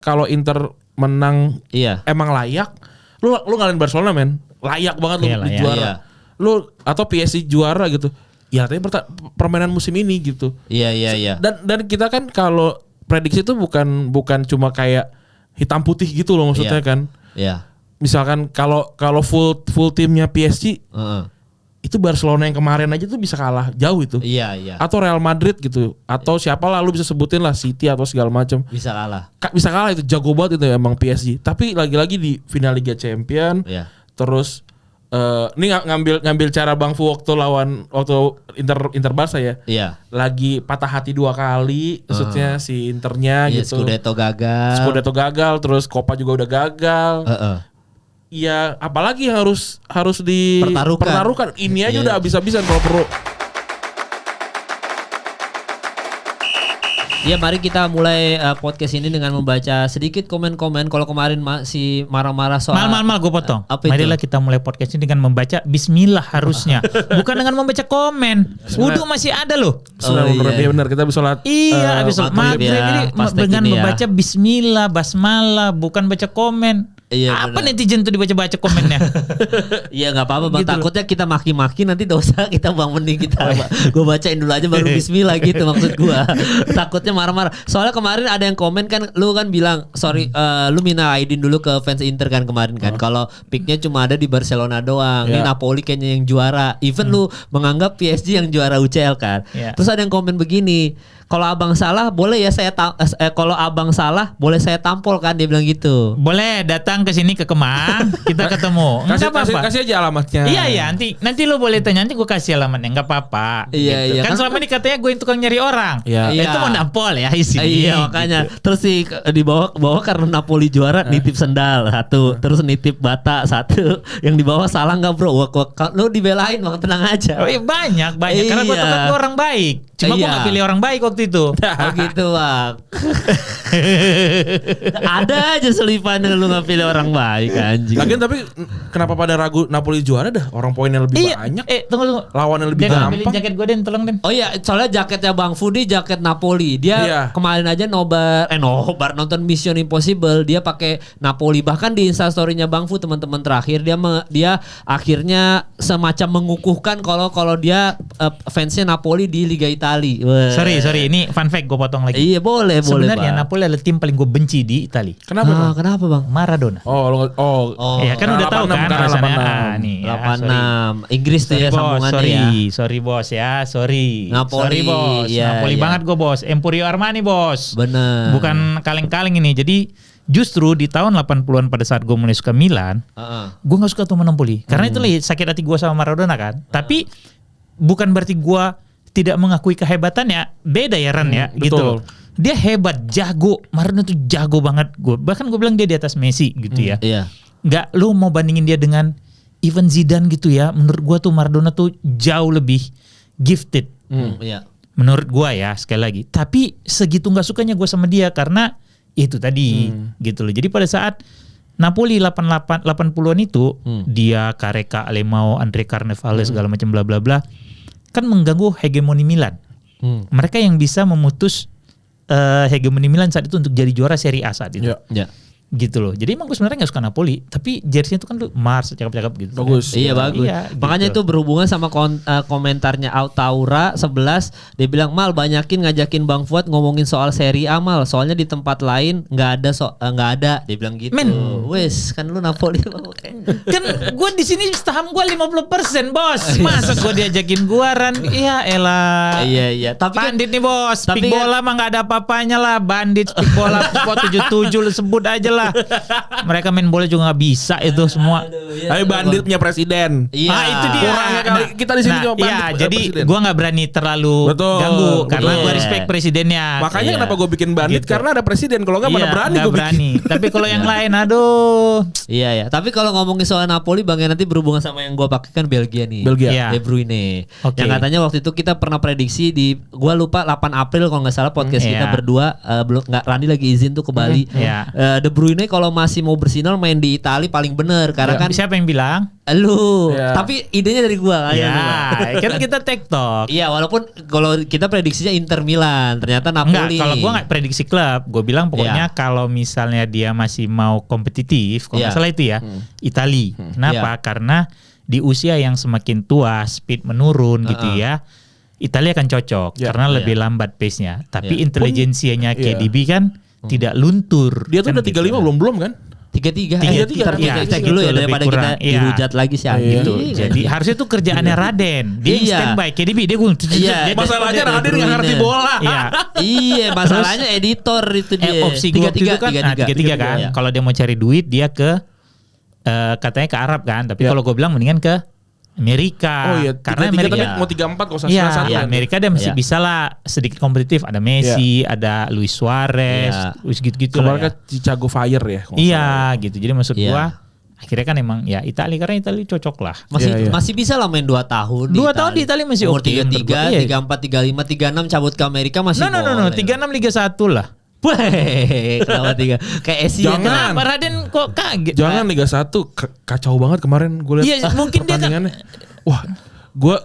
kalau Inter menang Iya. emang layak. Lu ngalahin Barcelona men. Layak banget lu di juara. Iya. Lu atau PSG juara gitu. Ya artinya permainan musim ini gitu. Iya. Dan kita kan kalau prediksi itu bukan cuma kayak hitam putih gitu loh maksudnya kan. Iya. Misalkan kalau full timnya PSG itu Barcelona yang kemarin aja tuh bisa kalah jauh itu. Iya. Atau Real Madrid gitu. Atau siapa lah lu bisa sebutin lah, City atau segala macam. Bisa kalah. Bisa kalah itu, jago banget itu emang PSG. Tapi lagi-lagi di final Liga Champion. Iya. Terus ini ngambil cara Bang Fu waktu Inter Barca ya. Iya. Lagi patah hati 2 kali, maksudnya si Internya gitu. Scudetto gagal, terus Copa juga udah gagal. Iya, apalagi yang harus dipertaruhkan. Ini aja udah habis-habisan kalau perlu. Ya, mari kita mulai podcast ini dengan membaca sedikit komen-komen. Kalau kemarin masih marah-marah soal Mal gue potong. Marilah kita mulai podcast ini dengan membaca Bismillah harusnya. Bukan dengan membaca komen. Wudhu masih ada loh. Iya benar, kita bisa sholat. Iya, habis sholat maghrib ini dengan membaca Bismillah, basmalah, bukan baca komen. Iya, apa netizen tuh dibaca-baca komennya? Iya nggak apa-apa bang. Gitu Takutnya kita maki-maki nanti dosa kita bang, mending kita gue bacain dulu aja baru Bismillah gitu maksud gue. Takutnya marah-marah. Soalnya kemarin ada yang komen kan, lu kan bilang sorry, lu minta aidin dulu ke fans Inter kan kemarin kan. Kalau picknya cuma ada di Barcelona doang. Ini Napoli kayaknya yang juara. Even lu menganggap PSG yang juara UCL kan. Terus ada yang komen begini. Kalau abang salah boleh ya kalau abang salah boleh saya tampol kan, dia bilang gitu. Boleh datang ke sini ke Kemang, kita ketemu. Kasih aja alamatnya. Iya, nanti lo boleh tanya, nanti gue kasih alamatnya, enggak apa-apa. Iya, gitu. iya. Kan selama ini katanya gue yang tukang nyari orang. Iya. Itu mau nampol ya isi. Iya, makanya. Gitu. Terus sih di bawah karena Napoli juara nitip sendal satu, terus nitip bata satu. Yang di bawah salah enggak, Bro? Lu dibelain Bang, tenang aja. Oh, iya, banyak. Karena gue tuh kan orang baik. Cuma gue gak pilih orang baik waktu itu. Oh gitu bang. Ada aja selipannya lu gak pilih orang baik anjing. Lagian tapi kenapa pada ragu Napoli juara dah? Orang poinnya lebih banyak. Tunggu. Lawannya lebih gampang. Ambilin jaket gue Den, tolong Den. Oh iya, soalnya jaketnya Bang Fudi jaket Napoli. Dia kemarin aja nobar nonton Mission Impossible. Dia pakai Napoli. Bahkan di Instastory-nya Bang Fu teman-teman terakhir dia akhirnya semacam mengukuhkan kalau dia fansnya Napoli di Liga Italia. Sorry, ini fun fact gue potong lagi. Iya boleh. Sebenarnya Napoli adalah tim paling gue benci di Italia. Kenapa? Kenapa Bang? Maradona. Ya kan udah tahu kan alasannya. 86. Inggris tuh ya sambungannya ya. Sorry bos ya, sorry. Napoli. Sorry bos. Napoli banget gue bos. Emporio Armani bos. Bener. Bukan kaleng-kaleng ini. Jadi justru di tahun 80-an pada saat gue mulai suka Milan, gue gak suka tuh sama Napoli. Karena itu lagi sakit hati gue sama Maradona kan. Tapi bukan berarti gue tidak mengakui kehebatannya. Beda ya Ran ya gitu. Dia hebat, jago. Maradona tuh jago banget. Bahkan gue bilang dia di atas Messi gitu ya. Iya. Nggak, lu mau bandingin dia dengan even Zidane gitu ya. Menurut gue tuh Maradona tuh jauh lebih gifted. Iya. Menurut gue ya sekali lagi. Tapi segitu nggak sukanya gue sama dia karena itu tadi gitu loh. Jadi pada saat Napoli 80-an itu dia Careca, Alemão, Andre Carnevale segala macam bla bla bla kan mengganggu hegemoni Milan. Mereka yang bisa memutus hegemoni Milan saat itu untuk jadi juara Serie A saat itu. Ya. Gitu loh. Jadi emang gue sebenarnya gak suka Napoli, tapi jersey itu kan tuh Mars cakep-cakep gitu. Bagus. Iya bagus. Iya, Makanya gitu. itu berhubungan sama komentarnya Autaura 11. Dia bilang Mal banyakin ngajakin Bang Fuad ngomongin soal Serie A Mal. Soalnya di tempat lain nggak ada. Dia bilang gitu. Men. Wes kan lu Napoli. Kan gue di sini saham gue 50% bos. Masa gue diajakin gue Ran? Iya elah. Iya. Tapi bandit nih bos. Tapi Speak bola mah nggak ada apa-apanya lah. Bandit speak bola sport 77 lu sebut aja lah. Mereka main bola juga nggak bisa itu semua. Tapi bandit punya presiden. Iya. Itu dia. Kurangnya kali kita di sini cuma bandit. Iya, jadi presiden. gue nggak berani terlalu ganggu karena gue respect presidennya. Makanya kenapa gue bikin bandit karena ada presiden. Kalau nggak mana berani gue bikin. Tapi kalau yang lain aduh. Iya. Tapi kalau ngomongin soal Napoli Bang nanti berhubungan sama yang gue pakai kan Belgia nih. Belgia. De Bruyne. Okay. Yang katanya waktu itu kita pernah prediksi di gue lupa 8 April kalau nggak salah podcast kita berdua belum nggak Randi lagi izin tuh ke Bali. Iya. De Bruyne Bruyne kalau masih mau bersinar main di Italia paling bener karena kan Siapa yang bilang? lu. Ya. Tapi idenya dari gua Ya, kan kita TikTok. Iya, walaupun kalau kita prediksinya Inter Milan, ternyata Napoli. Enggak, kalau gue nggak prediksi klub, gue bilang pokoknya kalau misalnya dia masih mau kompetitif, kalau nggak salah itu ya, Itali. Kenapa? Karena di usia yang semakin tua, speed menurun gitu ya, Italia akan cocok karena lebih lambat pace-nya. Tapi intelijensianya KDB kan tidak luntur. Dia tuh kan udah 35 belum kan? 33. Iya, Cek dulu ya lebih daripada kurang. kita dihujat lagi sih Gitu. Jadi harusnya tuh kerjaannya Raden. Dia yang standby. KDB dia Masalahnya Raden nggak ngerti bola. Iya, masalahnya editor itu dia. Opsi gue itu kan 3-3 kan. Kalau dia mau cari duit dia ke katanya ke Arab kan. Tapi kalau gue bilang mendingan ke Amerika. Oh iya, karena 3-3 Amerika tapi mau 3-4 kalau Iya, salah Amerika dia masih bisa lah sedikit kompetitif. Ada Messi, ada Luis Suarez, gitu-gitu lah. Kemarin kan Chicago Fire ya. Iya, gitu. Jadi maksud gua akhirnya kan emang ya Italia karena Italia cocok lah. Masih bisa lah main 2 tahun. 2 tahun di Italia masih umur oke. 33, 34, 35, 36 cabut ke Amerika masih No, 36 Liga 1 lah. Weh, kenapa 3? Kayak Asia. Kenapa Raden kok kaget? Jangan Liga 1 kacau banget kemarin gue lihat. Iya, mungkin dia kan. Wah, gue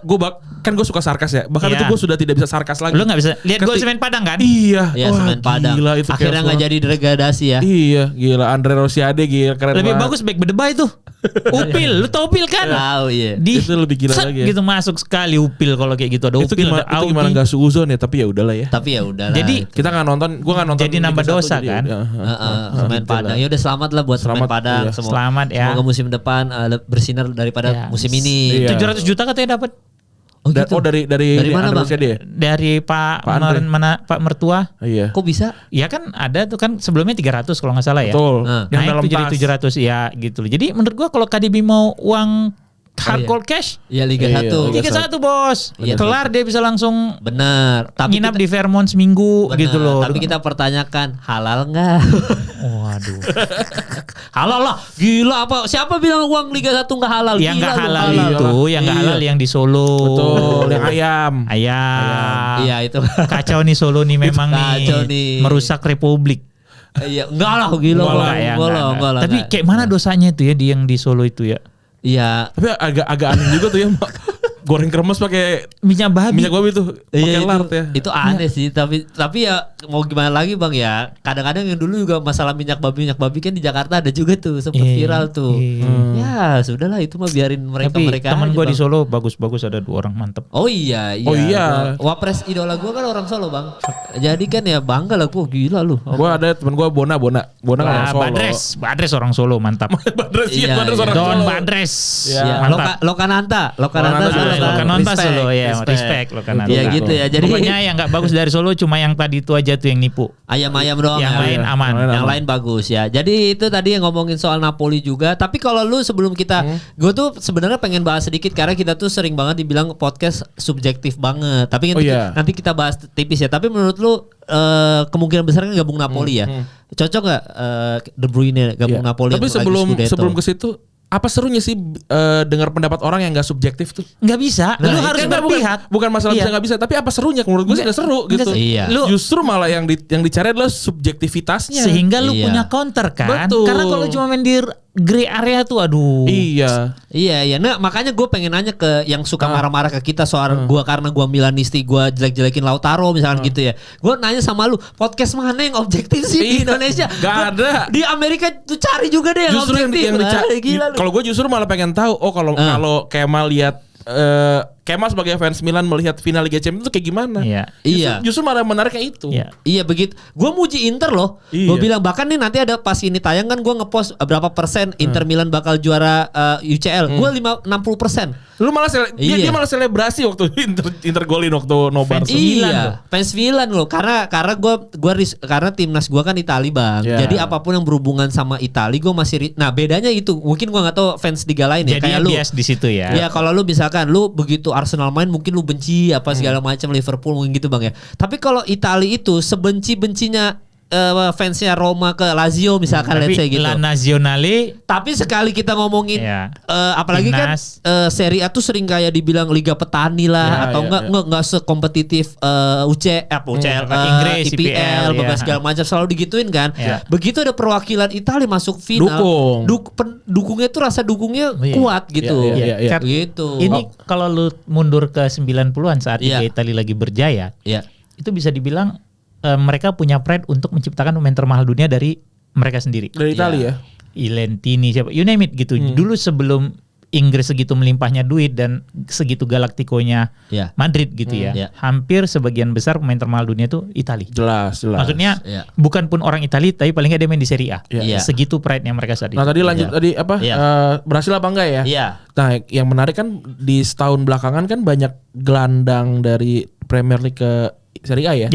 suka sarkas ya. Bahkan itu gue sudah tidak bisa sarkas lagi. Lu nggak bisa lihat gol Semen Padang kan? Iya. Ya, Semen Padang. Gila, itu akhirnya nggak jadi degradasi ya. Iya, gila. Andre Rosiade gila keren Lebih banget. bagus back Bedebay tuh. Upil, lu tau Upil kan? Tahu iya. Itu lebih gila lagi ya. Gitu masuk sekali Upil kalau kayak gitu ada Itu Upil, gimana, ada itu gimana gak suuzon ya, tapi ya udahlah ya. Tapi ya udahlah. Jadi Kita nggak nonton, gue nggak nonton. Jadi nambah Liga 1, dosa kan? Semen Padang. Ya udah selamat lah buat Semen Selamat, Padang. iya. Selamat ya. Semoga musim depan bersinar daripada musim ini. Iya. 700 juta katanya dapat. Oh gitu. Dari mana, Andre Bang? Rosiade ya? Dari Pak Andre. mertua. Iya. Kok bisa? Ya kan ada tuh kan sebelumnya 300 kalau nggak salah ya. Betul. Naik dalam tuh jadi tas. 700 ya gitu loh. Jadi menurut gua kalau KDB mau uang hard cold cash, Iya Liga 1. Liga 1 bos. Iya, Kelar dia bisa langsung Benar. Tapi nginap di Fairmont seminggu benar, gitu loh. Tapi kita pertanyakan halal nggak? Waduh. Halal lah. Gila apa? Siapa bilang uang Liga 1 nggak halal? Yang nggak Gila lu, halal itu, yang nggak halal yang di Solo. Betul, yang ayam. Ayam. Iya itu. Kacau nih Solo nih memang Kacau nih. merusak Republik. Iya, enggak lah gila. Enggak lah. Tapi kayak mana dosanya itu ya di yang di Solo itu ya? Iya. Tapi agak aneh juga tuh ya. Goreng kremes pakai Minyak babi. minyak babi tuh. Pakai lard ya. Itu aneh sih, tapi ya mau gimana lagi Bang ya. Kadang-kadang yang dulu juga masalah minyak babi kan di Jakarta ada juga tuh, sempat viral tuh. Ya, sudahlah itu mah biarin mereka teman aja, gue di Bang. Solo bagus-bagus ada 2 orang mantep. Oh iya. Oh iya. Wapres idola gua kan orang Solo, Bang. Jadi kan ya bangga lah gua, gila lu. Gue ada temen gue Bona orang Solo. Badres orang Solo mantap. Badres Iya, Badres orang Don Solo. Badres. Ya, Mantap. Lokananta Lokananta Solo ya, respect Lokananta. Iya gitu ya. Jadi Pokoknya yang nggak bagus dari Solo cuma yang tadi itu aja tuh yang nipu. ayam-ayam doang. Yang ya. lain aman. Yang lain bagus ya. Jadi itu tadi yang ngomongin soal Napoli juga. Tapi kalau lu sebelum kita, gue tuh sebenarnya pengen bahas sedikit karena kita tuh sering banget dibilang podcast subjektif banget. Tapi nanti kita bahas tipis ya. Tapi menurut lu kemungkinan besar kan gabung Napoli ya. Cocok nggak De Bruyne gabung Napoli? Tapi sebelum ke situ, apa serunya sih dengar pendapat orang yang nggak subjektif tuh? Nggak bisa. Lu harus berpihak. Bukan masalah bisa nggak bisa, tapi apa serunya? Menurut gue sih nggak seru gitu. Iya. Justru malah yang dicari adalah subjektivitasnya. Sehingga lu punya counter kan. Betul. Karena kalau cuma main di gray area tuh aduh. Iya. Iya. Nah makanya gue pengen nanya ke yang suka marah-marah ke kita soal gue karena gue Milanisti, gue jelek-jelekin Lautaro misalkan gitu ya. Gue nanya sama lu, podcast mana yang objektif sih di Indonesia? Gak ada. Di Amerika tuh cari juga deh yang Justru objektif. yang dicari. Gila lu. Kalau gue justru malah pengen tahu. Oh kalau Kemal lihat Kemal sebagai fans Milan melihat final Liga Champions itu kayak gimana? Iya. Justru malah menariknya itu. Iya begitu. Gue muji Inter loh. Iya. Gue bilang bahkan nih nanti ada pas ini tayang kan gue ngepost berapa persen Inter Milan bakal juara UCL. Gue 60%. Lu malah dia malah selebrasi waktu Inter golin waktu nobar. Fans Milan loh. Karena karena timnas gue kan Itali Bang. Yeah. Jadi apapun yang berhubungan sama Itali gue masih nah bedanya itu. Mungkin gue nggak tahu fans liga lain ya. Jadi kayak lu. bias di situ ya. Ya kalau lu misalkan lu begitu Arsenal main mungkin lu benci apa segala macam Liverpool mungkin gitu Bang ya. Tapi kalau Itali itu sebenci-bencinya fansnya Roma ke Lazio misalkan let's say gitu. La Nazionale. Tapi sekali kita ngomongin apalagi Timnas. kan Serie A tuh sering kayak dibilang liga petani lah atau enggak sekompetitif UCL, Inggris, IPL, beberapa segala macam selalu digituin kan. Begitu ada perwakilan Italia masuk final, dukungnya tuh rasa dukungnya kuat gitu. Gitu. Ini kalau lu mundur ke 90-an saat Liga Italia lagi berjaya, itu bisa dibilang mereka punya pride untuk menciptakan pemain termahal dunia dari mereka sendiri. Dari Italia I Lentini siapa, you name it gitu. Dulu sebelum Inggris segitu melimpahnya duit dan segitu galaktikonya Madrid gitu ya. Hampir sebagian besar pemain termahal dunia tuh Italia. Jelas. Maksudnya bukan pun orang Italia tapi paling nggak dia main di Serie A. Segitu pride-nya mereka saat itu. Nah tadi lanjut tadi apa berhasil apa enggak ya? Nah yang menarik kan di setahun belakangan kan banyak gelandang dari Premier League ke Serie A ya.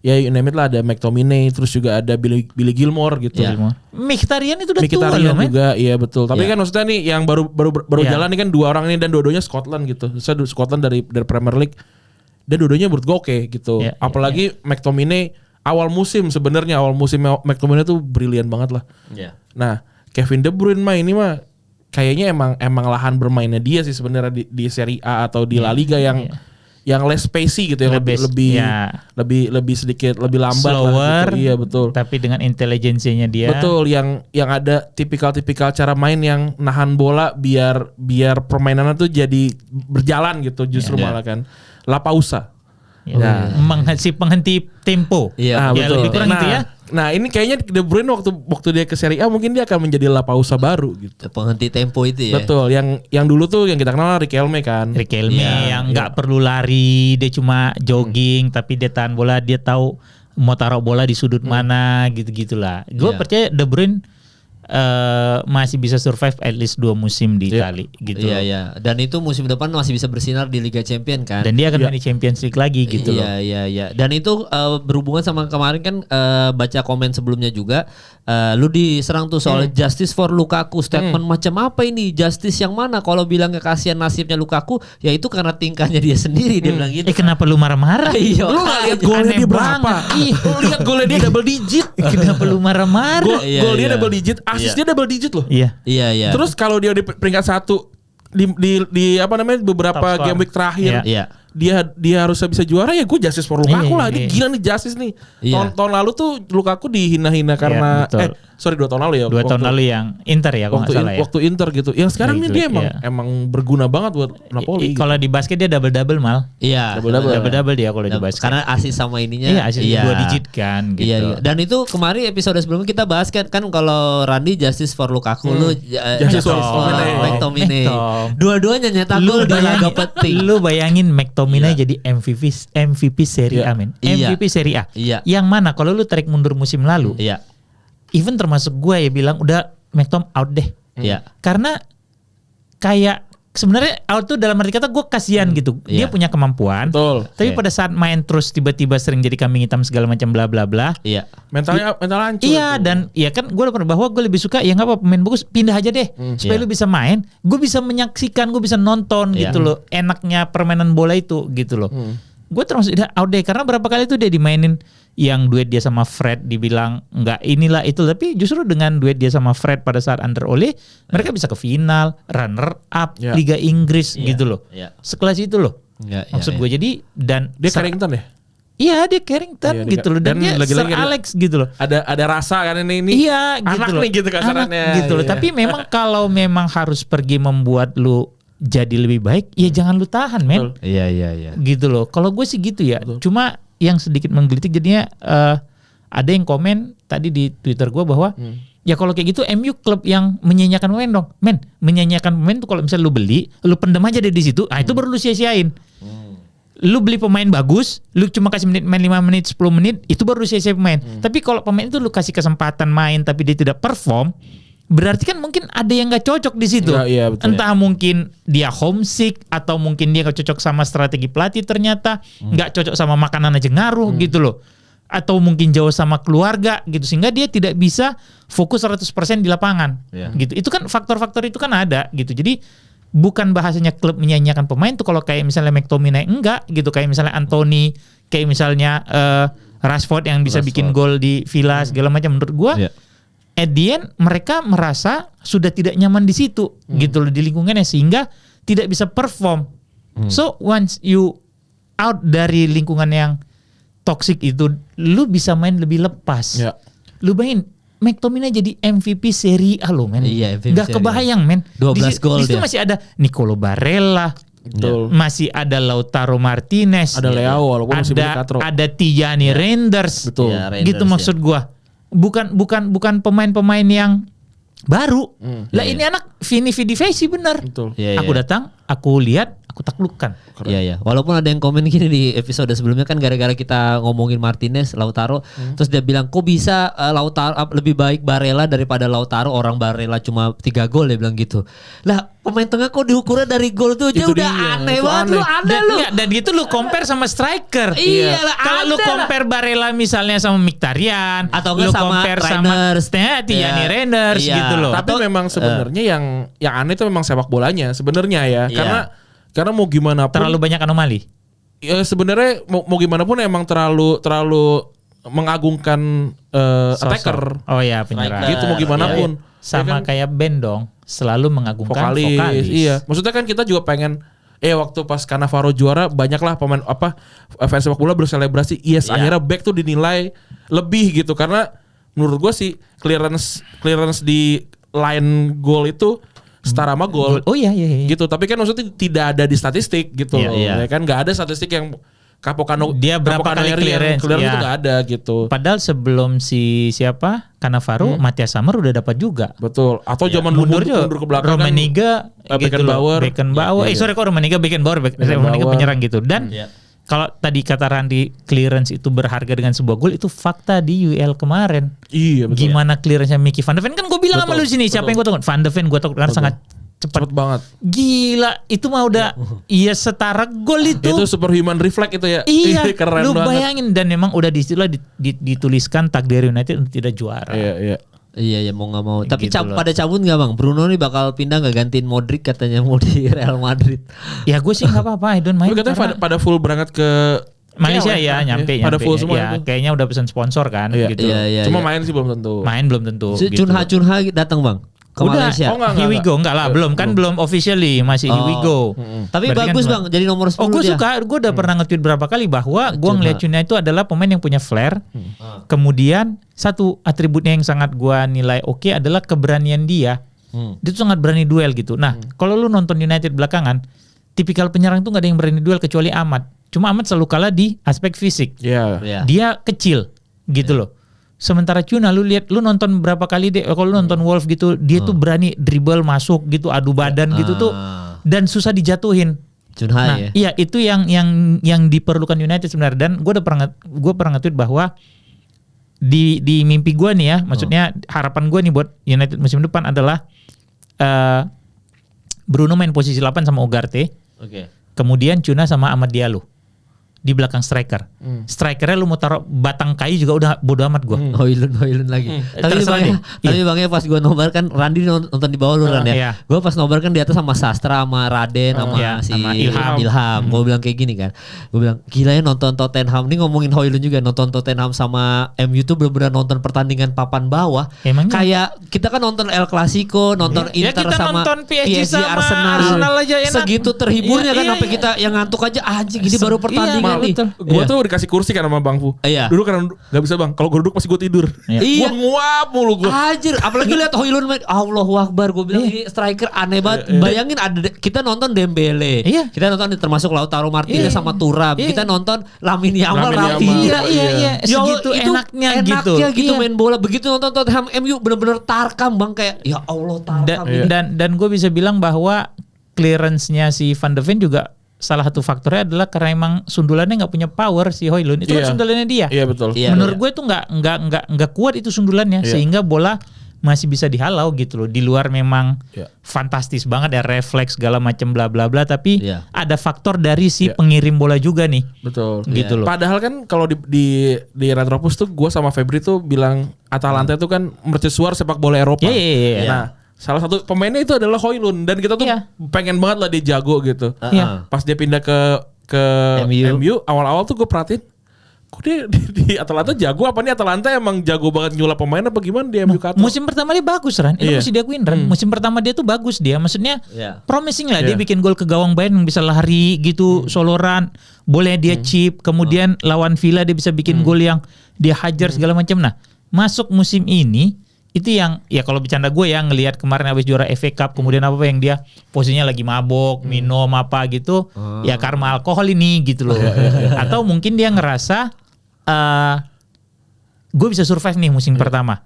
Ya you name it lah, ada McTominay, terus juga ada Billy Gilmore gitu. Mkhitaryan itu udah tua loh, men. juga iya betul. Tapi kan maksudnya nih yang baru jalan nih kan 2 orang ini dan dua-duanya Scotland gitu. Saya Scotland dari Premier League. Dan dua-duanya menurut gue oke gitu. Apalagi McTominay awal musim McTominay tuh brilian banget lah. Nah, Kevin De Bruyne ini mah kayaknya emang lahan bermainnya dia sih sebenarnya di Serie A atau di La Liga yang less spacey gitu, yang lebih sedikit lebih lambat slower lah gitu. Iya betul. Tapi dengan intelijensinya dia. Betul, yang ada tipikal cara main yang nahan bola biar permainannya tuh jadi berjalan gitu justru malah kan. La pausa. Si penghenti tempo. Betul. Lebih kurang gitu ya. Nah ini kayaknya De Bruyne waktu dia ke Serie A mungkin dia akan menjadi La Pausa baru gitu. Penghenti tempo itu ya. Betul. Yang dulu tuh yang kita kenal Riquelme kan. Yang nggak perlu lari, dia cuma jogging tapi dia tahan bola, dia tahu mau taruh bola di sudut mana gitu-gitulah. Gue percaya De Bruyne masih bisa survive at least 2 musim di Italia gitu. Iya. Dan itu musim depan masih bisa bersinar di Liga Champions kan. Dan dia akan main di Champions League lagi gitu loh. Iya. Dan itu berhubungan sama kemarin kan baca komen sebelumnya juga lu diserang tuh soal justice for Lukaku, statement macam apa ini? Justice yang mana? Kalau bilang kasihan nasibnya Lukaku, ya itu karena tingkahnya dia sendiri dia bilang gitu. Kenapa lu marah-marah? Iya. Lu nggak lihat golnya dia berapa? Lu lihat golnya dia double digit. Kenapa lu marah-marah? Gol dia double digit, asisnya double digit loh. Iya. Terus kalau dia di peringkat 1 di apa namanya beberapa game week terakhir, dia harus bisa juara ya gue justice for Lukaku lah. Ini gila nih justice nih. Tahun lalu tuh Lukaku dihina-hina karena 2 tahun lalu ya. 2 tahun lalu yang Inter ya kalau nggak salah ya. Waktu Inter gitu. Yang sekarang nih dia emang berguna banget buat Napoli. Kalau di basket dia double-double mal. Iya. Double-double dia kalau di basket. Karena asis sama ininya. Iya, asis 2 digit kan gitu. Iya. Dan itu kemarin episode sebelumnya kita bahas kan kalau Randy justice for Lukaku, lu justice for McTominay. Dua-duanya nyetak gol di laga penting. Lu bayangin McTominay jadi MVP Serie A men. MVP Serie A. Yang mana kalau lu tarik mundur musim lalu. Even termasuk gue ya bilang udah McTom out deh. Karena kayak sebenarnya out tuh dalam arti kata gue kasihan gitu. Dia punya kemampuan. Betul. Tapi pada saat main terus tiba-tiba sering jadi kambing hitam segala macam bla bla bla. Mental hancur. Iya, dan ya kan gue bahwa gue lebih suka ya nggak apa pemain bagus pindah aja deh supaya lu bisa main. Gue bisa menyaksikan, gue bisa nonton gitu loh. Enaknya permainan bola itu gitu loh. Gue termasuk out deh karena berapa kali tuh dia dimainin yang duet dia sama Fred dibilang nggak inilah itu, tapi justru dengan duet dia sama Fred pada saat under Ole mereka bisa ke final, runner up Liga Inggris gitu loh. Sekelas itu loh. Maksud gue jadi dan dia Carrington ya? Iya dia Carrington gitu loh dan dia Sir Alex gitu loh. Ada rasa kan ini. Iya gitu anak loh. Nih gitu kasarannya. Gitu loh. Tapi memang kalau memang harus pergi membuat lu jadi lebih baik, ya jangan lu tahan men. Iya. Gitu loh. Kalau gue sih gitu ya. Betul. Cuma yang sedikit menggelitik jadinya ada yang komen tadi di Twitter gue bahwa ya kalau kayak gitu MU klub yang menyanyiakan pemain dong. Men, menyanyiakan pemain tuh kalau misalnya lu beli, lu pendem aja deh di situ. Itu baru lu sia-siain. Lu beli pemain bagus, lu cuma kasih main 5 menit, 10 menit, itu baru lu sia-siain pemain. Tapi kalau pemain itu lu kasih kesempatan main tapi dia tidak perform, berarti kan mungkin ada yang gak cocok di situ. Iya, betul, entah mungkin dia homesick atau mungkin dia gak cocok sama strategi pelatih ternyata, gak cocok sama makanan aja ngaruh gitu loh. Atau mungkin jauh sama keluarga gitu sehingga dia tidak bisa fokus 100% di lapangan. Gitu. Itu kan faktor-faktor itu kan ada gitu. Jadi bukan bahasanya klub menyanyiakan pemain tuh kalau kayak misalnya McTominay enggak gitu, kayak misalnya Anthony, kayak misalnya Rashford yang bisa bikin gol di Villa segala macam. Menurut gua at the end mereka merasa sudah tidak nyaman di situ gitu loh, di lingkungannya, sehingga tidak bisa perform. So once you out dari lingkungan yang toxic itu, lu bisa main lebih lepas. Lu bayangin McTominay jadi MVP Serie A lo men. Iya, MVP Gak kebayang men. 12 gol dia. Di situ masih ada Nicolo Barella. Betul. Masih ada Lautaro Martinez. Ada Leao walaupun masih beli Castro. Ada Tijani Reinders. Betul. Ya, Reinders, Gitu maksud gua. Bukan pemain-pemain yang baru. Lah ini anak Vini Vidi bener. Betul. Aku datang, aku lihat, aku taklukkan. Iya. Walaupun ada yang komen gini di episode sebelumnya kan, gara-gara kita ngomongin Martinez, Lautaro, terus dia bilang kok bisa Lautaro lebih baik Barella daripada Lautaro, orang Barella cuma 3 gol, dia bilang gitu. Lah pemain tengah kok diukurnya dari gol tuh aja Itu udah dia, aneh itu banget. aneh. Lu aneh lu. Dan gitu lu compare sama striker. Iya lah, Kalau lu ada compare Barella misalnya sama Mkhitaryan, atau lu enggak sama compare Reinders, Tijani Reinders Iya. gitu loh. Tapi memang sebenarnya yang aneh itu memang sepak bolanya sebenarnya ya. Karena mau gimana pun Terlalu banyak anomali. ya sebenarnya mau gimana pun emang terlalu mengagungkan attacker. Oh ya, penyerang. Gitu mau gimana pun. Sama Ya kan, kayak band dong, selalu mengagungkan vokalis. Iya, maksudnya kan kita juga pengen waktu pas Cannavaro juara banyaklah pemain fans sepak bola berselebrasi. Yes, akhirnya back tuh dinilai lebih gitu, karena menurut gue sih clearance di line goal itu setara sama gol. Oh iya. Gitu, tapi kan maksudnya tidak ada di statistik gitu loh. Ya kan nggak ada statistik yang Capocano Dia berapa kali clearance itu nggak ada gitu. Padahal sebelum siapa Cannavaro, Matthias Sammer udah dapat juga. Betul. Atau zaman mundur ke belakang Rummenigge kan, gitu loh. Beckenbauer. Sorry kok Rummenigge Beckenbauer penyerang gitu. Dan kalau tadi kata Randy clearance itu berharga dengan sebuah gol, itu fakta di UEL kemarin. Iya betul. Gimana clearance-nya Mickey Van de Ven, kan gue bilang sama lu di sini, siapa yang gue takut? Van de Ven gue takut karena sangat cepat banget. Gila, itu mah udah setara gol itu. Itu superhuman reflex itu ya. Iya, keren lu banget. bayangin, dan memang udah dituliskan takdir United untuk tidak juara. Iya mau nggak mau. Tapi Gitu loh. pada cabut nggak bang? Bruno nih bakal pindah nggak, gantiin Modric katanya mau di Real Madrid. Ya gue sih nggak apa-apa, I don't mind. Tapi katanya pada full berangkat ke Malaysia ya, nyampe. Pada full semua ya, itu. kayaknya udah pesan sponsor kan gitu. Iya. Cuma main sih belum tentu. Main belum tentu. gitu. Cunha datang bang ke Udah, Malaysia. here we go. Enggak lah, belum officially, masih here we go. Tapi Berarti bagus kan, bang, jadi nomor 10 gue dia. suka, gue udah pernah nge-tweet berapa kali bahwa gue ngeliat Cunha itu adalah pemain yang punya flair. Kemudian satu atributnya yang sangat gue nilai oke adalah keberanian dia. Dia tuh sangat berani duel gitu. Nah, kalau lu nonton United belakangan, tipikal penyerang tuh gak ada yang berani duel kecuali Ahmad. Cuma Ahmad selalu kalah di aspek fisik. Iya. Dia kecil gitu loh. Sementara Cunha lu nonton berapa kali deh, kalau lu nonton Wolf gitu, dia tuh berani dribble masuk gitu, adu badan gitu tuh, dan susah dijatuhin. Cunha ya. Iya, itu yang diperlukan United sebenarnya. Dan gue pernah nge-tweet bahwa di mimpi gue nih ya, maksudnya harapan gue nih buat United musim depan adalah Bruno main posisi 8 sama Ugarte. Kemudian Cunha sama Amad Diallo di belakang striker. Strikernya lu mau taruh batang kayu juga udah bodo amat gue. Hoylund lagi. Tapi bangnya pas gue nobar kan, Randy nonton di bawah lu kan ya. Iya. Gue pas nobar kan di atas sama Sastra, sama Raden, sama Ilham. Gue bilang kayak gini kan. Gue bilang gila ya nonton Tottenham. Ini ngomongin Hoylund juga, nonton Tottenham sama MU tuh bener-bener nonton pertandingan papan bawah. Emangnya? Kayak kita kan nonton El Clasico, nonton Ya, Inter kita sama nonton PSG sama Arsenal aja enak. Segitu terhiburnya kan, Iya, sampai iya. kita yang ngantuk aja anjing, ini baru pertandingan nih. betul. Gue tuh dikasih kursi kan sama Bang Fu. Iya. Dulu kan gak bisa bang. Kalau gue duduk pasti gue tidur. Iya. Gue nguap mulu gue. Anjir, apalagi lihat Hoylund main, Allahu Akbar, gue bilang ini striker aneh banget. Bayangin kita nonton Dembele. Iya. Kita nonton termasuk Lautaro Martinez sama Thuram. Kita nonton Lamine Yamal, Rafinha. Iya. Segitu enaknya gitu. Main bola. Begitu nonton Tottenham MU bener-bener tarkam bang, kayak ya Allah tarkam. Dan gue bisa bilang bahwa clearance-nya si Van de Ven juga salah satu faktornya adalah karena emang sundulannya nggak punya power si Hoylund. Itu kan sundulannya dia. Iya betul. Menurut gue itu nggak kuat itu sundulannya, sehingga bola masih bisa dihalau gitu loh. Di luar memang fantastis banget ya, refleks segala macam bla bla bla, tapi ada faktor dari si pengirim bola juga nih. Betul. Gitu loh. Padahal kan kalau di Retropus tuh gue sama Febri tuh bilang Atalanta itu kan mercusuar sepak bola Eropa. Iya. Nah, salah satu pemainnya itu adalah Hoylund, dan kita tuh pengen banget lah dia jago gitu. Pas dia pindah ke MU awal-awal tuh gue perhatiin kok dia di Atalanta jago apa nih Atalanta emang jago banget nyulap pemain apa gimana dia MU Qatar? Musim pertama dia bagus Ran. Itu mesti diakuin Ran. Musim pertama dia tuh bagus dia. Maksudnya promising lah dia bikin gol ke gawang Bayern yang bisa lari gitu, soloran. Boleh dia chip, kemudian lawan Villa dia bisa bikin gol yang dia hajar segala macam. Nah, masuk musim ini itu yang ya kalau bercanda gue ya ngelihat kemarin habis juara FA Cup kemudian apa yang dia posisinya lagi mabok, minum apa gitu. Ya karma alkohol ini gitu loh. Atau mungkin dia ngerasa gue bisa survive nih musim pertama.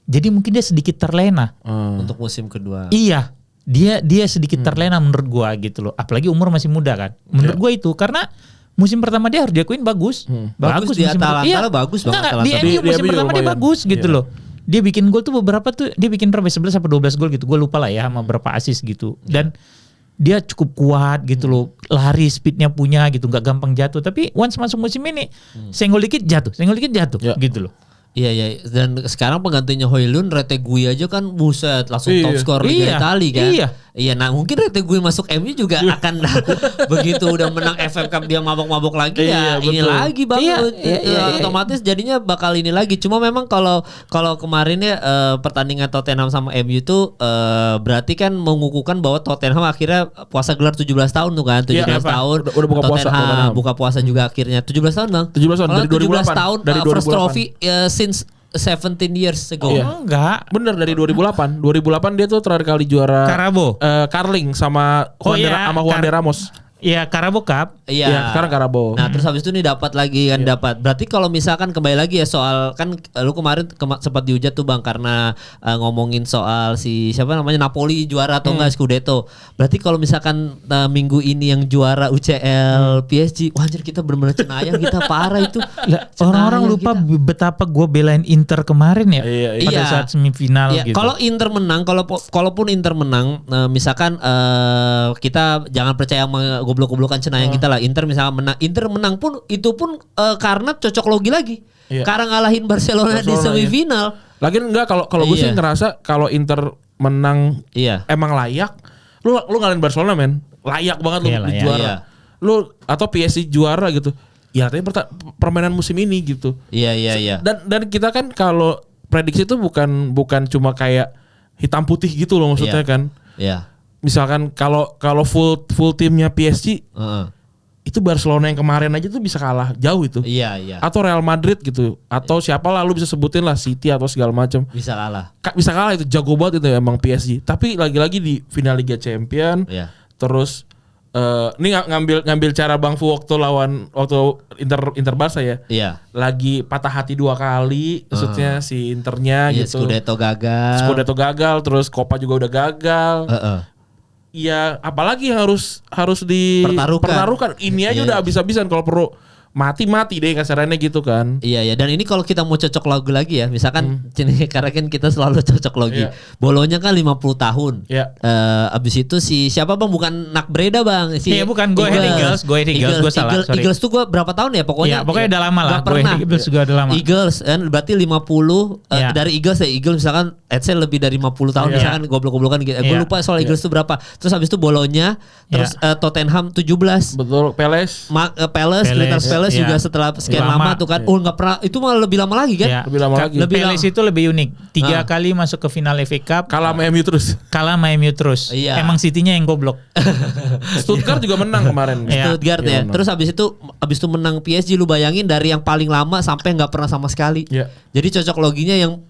Jadi mungkin dia sedikit terlena untuk musim kedua. Iya, dia sedikit terlena menurut gue gitu loh. Apalagi umur masih muda kan. Menurut gue itu karena musim pertama dia harus diakuin bagus. Bagus di Atalanta bagus banget. Enggak, di MU musim pertama dia bagus gitu loh. Dia bikin gol tuh beberapa tuh dia bikin berapa 11 atau 12 gol gitu. Gue lupa lah ya sama berapa assist gitu. Dan dia cukup kuat gitu loh. Lari speednya punya gitu, nggak gampang jatuh. Tapi once masuk musim ini senggol dikit jatuh gitu loh. Iya, dan sekarang penggantinya Højlund, Retegui aja kan buset langsung top skor Liga Italia kan. Iya, nah mungkin Retegui masuk MU juga akan begitu udah menang FA Cup dia mabok-mabok lagi ini lagi Bang. Otomatis jadinya bakal ini lagi. Cuma memang kalau kemarin ya pertandingan Tottenham sama MU tuh berarti kan mengukuhkan bahwa Tottenham akhirnya puasa gelar 17 tahun tuh kan. 17 tahun. Udah buka puasa. Tottenham buka puasa juga akhirnya 17 tahun Bang. 17 tahun dari 2008. 17 tahun dari first 2008. trophy since 17 years ago. Enggak. Bener dari 2008. 2008 dia tuh terakhir kali juara Carabao. Carling sama Juan de Ramos. Iya, Carabao Cup. Iya. Sekarang Carabao. Nah, terus habis itu nih dapat lagi kan dapat. Berarti kalau misalkan kembali lagi ya soal kan lu kemarin sempat dihujat tuh Bang karena ngomongin soal si siapa namanya Napoli juara atau enggak Scudetto. Berarti kalau misalkan minggu ini yang juara UCL PSG, wah anjir kita benar-benar cenayang kita parah itu. Orang-orang lupa betapa gue belain Inter kemarin ya. Pada saat semifinal gitu. Kalau Inter menang, kalaupun Inter menang, misalkan kita jangan percaya sama goblok-goblokan cenayang kita lah. Inter misalnya menang, Inter menang pun itu pun karena cocok logi lagi. Karena ngalahin Barcelona di semifinal. Lagian enggak kalau gue sih ngerasa kalau Inter menang emang layak. Lu ngalahin Barcelona men. Layak banget lu di juara. Lu atau PSG juara gitu. Ya artinya permainan musim ini gitu. Iya. Dan kita kan kalau prediksi itu bukan cuma kayak hitam putih gitu loh maksudnya kan. Iya. Misalkan kalau full timnya PSG itu Barcelona yang kemarin aja tuh bisa kalah jauh itu. Iya. Atau Real Madrid gitu. Atau siapa lah lu bisa sebutin lah City atau segala macam. Bisa kalah. Bisa kalah itu jago banget itu emang PSG. Tapi lagi-lagi di final Liga Champion. Terus ini ngambil cara Bang Fu waktu Inter Barca ya. Iya. Lagi patah hati 2 kali maksudnya si Internya gitu. Scudetto gagal terus Copa juga udah gagal. Iya, apalagi yang harus dipertaruhkan. Ini aja udah habis-habisan kalau perlu mati deh kasarannya gitu kan. Iya. Dan ini kalau kita mau cocok logi lagi ya, misalkan karena kan kita selalu cocok logi. Bolonya kan 50 tahun. Abis itu si siapa Bang, bukan Nak Breda Bang. Bukan gue Eagles, gue salah. Sorry. Eagles tuh gue berapa tahun ya pokoknya. Pokoknya udah lama lah. Eagles juga udah lama. Eagles kan berarti 50 dari Eagles misalkan lebih dari 50 tahun misalkan goblok-goblokan gitu. Gue lupa soal Eagles tuh berapa. Terus habis itu Bolonya, terus Tottenham 17. Betul, Palace Palace juga setelah sekian lama tuh kan. Nggak pernah, itu malah lebih lama lagi kan. Lebih lama lagi. Palace itu lebih unik. 3 kali masuk ke final FA Cup. Kalah sama MU terus. Emang City-nya yang goblok. Stuttgart juga menang kemarin. Stuttgart ya. Terus habis itu menang PSG, lu bayangin dari yang paling lama sampai nggak pernah sama sekali. Jadi cocok loginya yang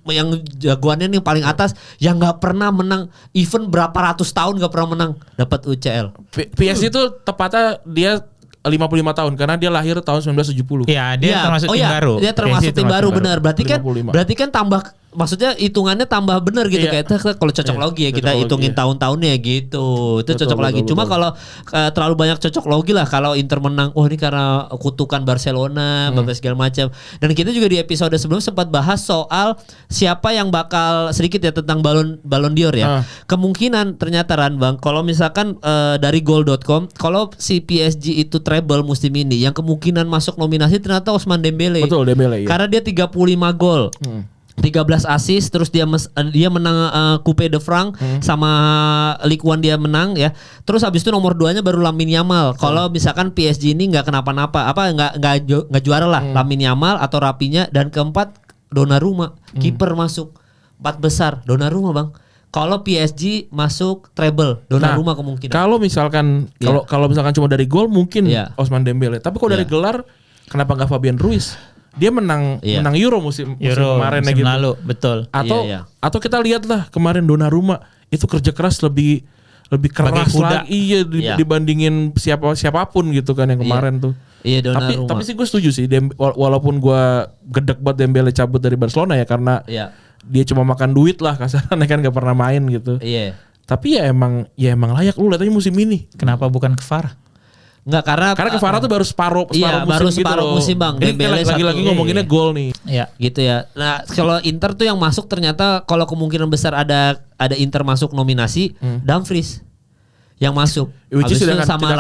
jagoannya yang paling atas yang nggak pernah menang, even berapa ratus tahun nggak pernah menang dapat UCL. PSG itu tepatnya dia 55 tahun karena dia lahir tahun 1970. Iya, dia termasuk tim baru. Dia termasuk tim baru benar. Berarti kan tambah, maksudnya hitungannya tambah benar gitu kayak kalau cocok logi ya kita hitungin tahun-tahunnya gitu. Itu cocok lagi. Cuma kalau terlalu banyak cocok logi lah kalau Inter menang, ini karena kutukan Barcelona, segala macam. Dan kita juga di episode sebelum sempat bahas soal siapa yang bakal sedikit ya tentang Ballon d'Or ya. Kemungkinan ternyata Bang, kalau misalkan dari goal.com, kalau si PSG itu treble musim ini, yang kemungkinan masuk nominasi ternyata Ousmane Dembele. Betul, Dembele. Karena dia 35 gol. 13 assist, terus dia menang Coupe de France sama Ligue 1 dia menang ya. Terus habis itu nomor 2-nya baru Lamine Yamal. Kalau misalkan PSG ini nggak kenapa-napa, nggak juara lah, Lamine Yamal atau Rapinya, dan keempat Donnarumma, kiper masuk 4 besar Donnarumma bang. Kalau PSG masuk treble, Donnarumma kemungkinan. Kalau misalkan kalau misalkan cuma dari gol mungkin Ousmane Dembele. Tapi kalau dari gelar, kenapa nggak Fabian Ruiz? Dia menang Euro musim kemarin musim gitu. lalu, betul. Atau kita lihat lah kemarin Donnarumma itu kerja keras lebih keras lagi dibandingin siapapun gitu kan yang kemarin tuh. Iya, tapi sih gue setuju sih walaupun gue gedek buat Dembele cabut dari Barcelona ya karena dia cuma makan duit lah kasarnya kan gak pernah main gitu. Iya. Tapi ya emang layak lu lihat aja musim ini. Kenapa bukan Kvara? Enggak karena Kvara tuh baru separuh musim gitu loh. musim bang. Dembele lagi ngomonginnya gol nih. Ya gitu ya. Nah kalau Inter tuh yang masuk ternyata kalau kemungkinan besar ada Inter masuk nominasi Dumfries yang masuk. Habis itu sama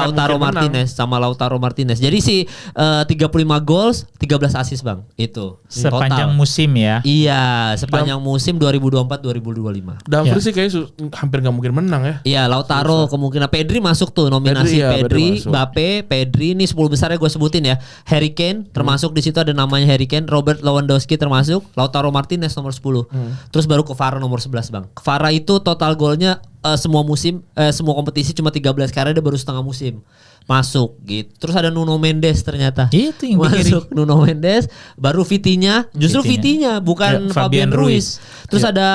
Lautaro Martinez. Jadi si 35 goals, 13 assist bang. Itu sepanjang total. musim ya. Iya, sepanjang musim 2024-2025. Dumfries sih kayaknya hampir nggak mungkin menang ya. Iya, Lautaro kemungkinan. Pedri masuk tuh nominasi Pedri, Mbappe, Pedri ini 10 besarnya gue sebutin ya. Harry Kane termasuk di situ ada namanya Harry Kane, Robert Lewandowski termasuk, Lautaro Martinez nomor 10. Terus baru Kvara nomor 11 bang. Kvara itu total golnya semua musim semua kompetisi cuma 13 karena dia baru setengah musim masuk gitu. Terus ada Nuno Mendes ternyata. Itu yang masuk Nuno Mendes, baru Vitinha, justru Vitinha bukan Fabian Ruiz. Terus ada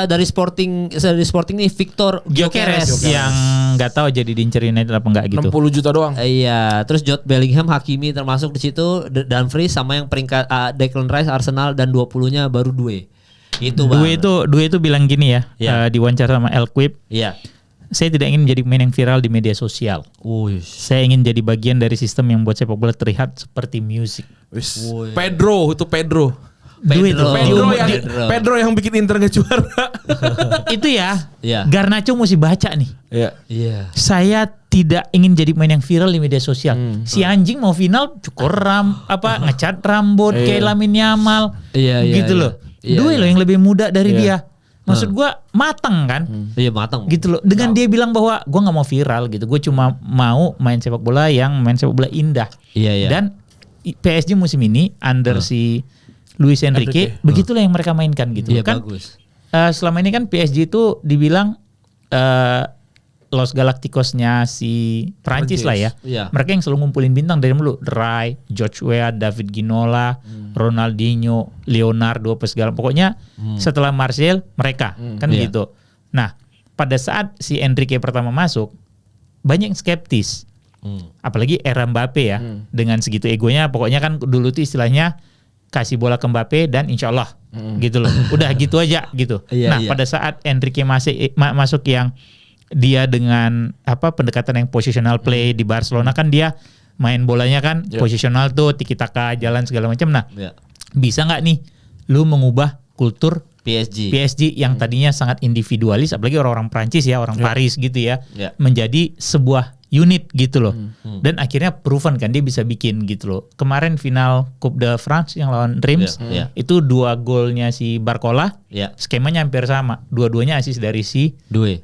dari Sporting nih Victor Gyökeres yang nggak tahu jadi diincer United apa enggak gitu. 60 juta doang. Iya, terus Jude Bellingham, Hakimi termasuk di situ, Dumfries sama yang peringkat Declan Rice Arsenal dan 20-nya baru Due. Itu bang. Due itu bilang gini ya, di wawancara sama El Quip. Iya. Saya tidak ingin menjadi pemain yang viral di media sosial. Saya ingin jadi bagian dari sistem yang buat sepak bola terlihat seperti musik. Pedro. Pedro yang bikin Inter nggak juara. Itu ya. Garnacho mesti baca nih. Iya. Saya tidak ingin jadi pemain yang viral di media sosial. Si anjing mau final cukur ngecat rambut kayak Lamine Yamal. Gitu loh. Due loh yang lebih muda dari dia. Maksud gue matang kan? Iya matang. Gitu loh. Dengan dia bilang bahwa gue nggak mau viral gitu. Gue cuma mau main sepak bola yang main sepak bola indah. Iya. Dan PSG musim ini under si Luis Enrique begitulah yang mereka mainkan gitu. Iya kan. Bagus. Selama ini kan PSG itu dibilang Los Galacticos-nya si Prancis lah ya. Iya. Mereka yang selalu ngumpulin bintang dari dulu. Rai, George Weah, David Ginola, Ronaldinho, Leonardo, segala. Pokoknya setelah Martial mereka kan gitu. Nah pada saat si Enrique pertama masuk banyak yang skeptis. Apalagi era Mbappe ya. Dengan segitu egonya pokoknya kan dulu tuh istilahnya kasih bola ke Mbappe dan insya Allah gitu loh. Udah gitu aja gitu. Pada saat Enrique masuk yang dia dengan pendekatan yang positional play di Barcelona kan dia main bolanya kan positional tuh tiki taka jalan segala macam. Nah bisa nggak nih lu mengubah kultur PSG yang tadinya sangat individualis apalagi orang-orang Prancis ya orang Paris gitu ya menjadi sebuah unit gitu loh. Dan akhirnya proven kan dia bisa bikin gitu loh. Kemarin final Coupe de France yang lawan Reims itu 2 golnya si Barcola skemanya hampir sama. Dua-duanya asis dari si Due.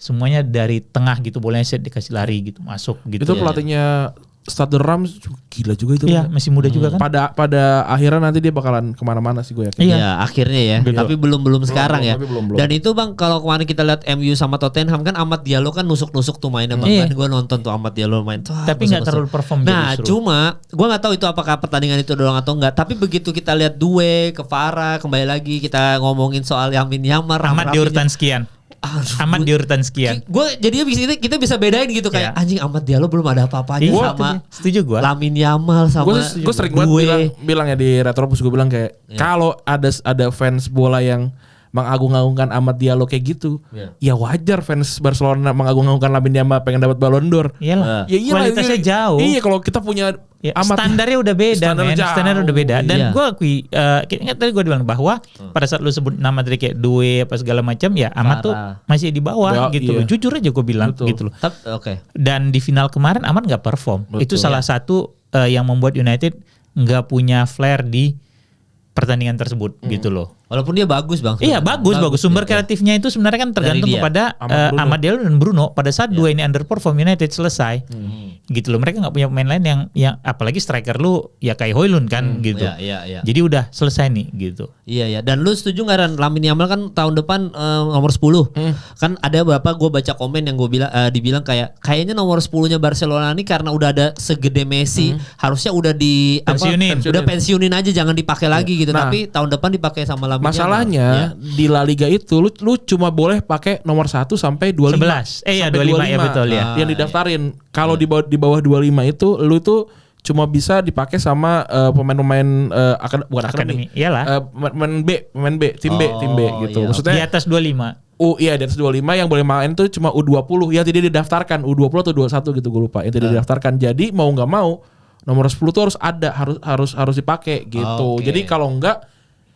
Semuanya dari tengah gitu bolanya set dikasih lari gitu masuk gitu. Itu pelatihnya Stade Reims gila juga itu. Iya masih muda juga kan. Pada akhirnya nanti dia bakalan kemana-mana sih gue yakin. Iya akhirnya ya. Gitu. Tapi belum sekarang ya. Belum. Dan itu bang kalau kemarin kita lihat MU sama Tottenham kan Amad Diallo kan nusuk-nusuk tuh mainnya bang. Gue nonton tuh Amad Diallo main. Tapi nggak terlalu perform. Nah cuma gue nggak tahu itu apakah pertandingan itu doang atau enggak. Tapi begitu kita lihat Due, Kvara kembali lagi kita ngomongin soal Lamine Yamal. Amat di urutan sekian. Amat di urutan sekian. Gue jadinya kita bisa bedain gitu kayak anjing Amad Diallo belum ada apa-apanya sama setuju gue. Lamine Yamal sama gue sering banget bilang ya di Retropus gue bilang kayak kalau ada fans bola yang mengagung-agungkan Amad Diallo kayak gitu, ya wajar fans Barcelona mengagung-agungkan Lamine Yamal pengen dapat Ballon d'Or. Iyalah. Kualitasnya jauh. Iya kalau kita punya standarnya udah beda, standarnya udah beda. Dan gue akui, ingat tadi gue bilang bahwa pada saat lu sebut nama dari kayak Due apa segala macam, ya Amat tuh masih di bawah gitu loh. Jujur aja gue bilang gitu loh. Dan di final kemarin Amat nggak perform. Itu salah satu yang membuat United nggak punya flair di pertandingan tersebut gitu loh. Walaupun dia bagus Bang. Iya bagus. Sumber kreatifnya itu sebenarnya kan tergantung kepada Amad Diallo dan Bruno. Pada saat dua ini underperform, United selesai. Gitu loh, mereka nggak punya pemain lain yang apalagi striker lu ya kayak Højlund kan gitu. Iya. Jadi udah selesai nih gitu. Iya. Dan lu setuju nggak Ran, Lamine Yamal kan tahun depan nomor 10. Kan ada beberapa gue baca komen yang gue bilang dibilang kayaknya nomor 10-nya Barcelona ini karena udah ada segede Messi, harusnya udah pensiunin aja, jangan dipakai lagi gitu. Nah, tapi tahun depan dipakai sama Lamine Yamal. Masalahnya di La Liga itu lu cuma boleh pakai nomor 1 sampai 25. 11. Ya 25 ya betul ya. Yang didaftarin. Kalau di bawah 25 itu lu tuh cuma bisa dipakai sama pemain-pemain bukan akademi. Iyalah. Pemain B, tim B gitu. Iya. Maksudnya Di atas 25. Iya di atas 25 yang boleh main tuh cuma U20 yang tidak didaftarkan, U20 atau 21 gitu gue lupa. Yang tidak didaftarkan. Jadi mau enggak mau nomor 10 tuh harus ada, harus dipakai gitu. Jadi kalau enggak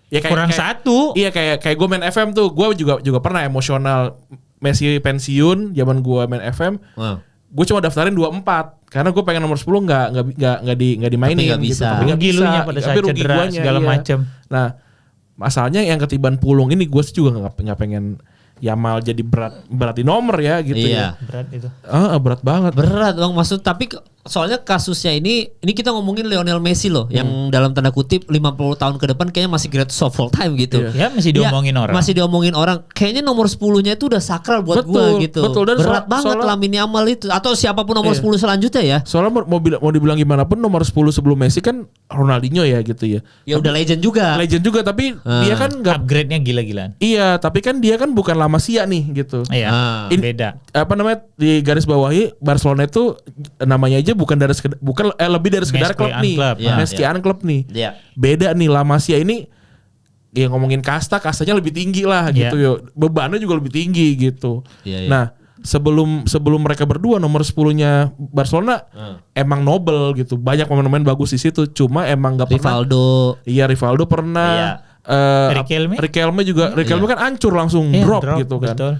ya kurang satu. Iya kayak gue main FM tuh, gue juga pernah emosional Messi pensiun zaman gue main FM. Gue cuma daftarin 24 karena gue pengen nomor 10 nggak dimainin. Tapi nggak bisa. Tapi nggak bisa. Pada saat cedera segala macam. Nah masalahnya yang ketiban Pulung ini gue juga nggak pengen Yamal jadi berat di nomor ya gitu ya. Berat itu. Berat banget. Berat Bang, maksud tapi soalnya kasusnya ini kita ngomongin Lionel Messi loh yang dalam tanda kutip 50 tahun ke depan kayaknya masih greatest of all time gitu. Ya masih diomongin orang. Masih diomongin orang. Kayaknya nomor 10-nya itu udah sakral buat gua gitu. Betul. Dan berat banget Lamine Yamal itu atau siapapun nomor 10 selanjutnya ya. Soalnya mau dibilang gimana pun nomor 10 sebelum Messi kan Ronaldinho ya gitu ya. Ya udah legend juga. Legend juga tapi dia kan enggak upgrade-nya gila-gilaan. Iya, tapi kan dia kan bukan La Masia nih gitu. Iya. Beda. Apa namanya di garis bawahi Barcelona itu namanya aja bukan lebih dari sekedar klub nih. Meskian klub nih. Beda nih La Masia ini ya ngomongin kastanya lebih tinggi lah gitu yo. Bebannya juga lebih tinggi gitu. Nah, sebelum mereka berdua nomor 10-nya Barcelona emang nobel gitu. Banyak pemain-pemain bagus di situ. Cuma emang enggak pernah. Rivaldo pernah. Riquelme juga. Riquelme kan hancur langsung drop gitu kan.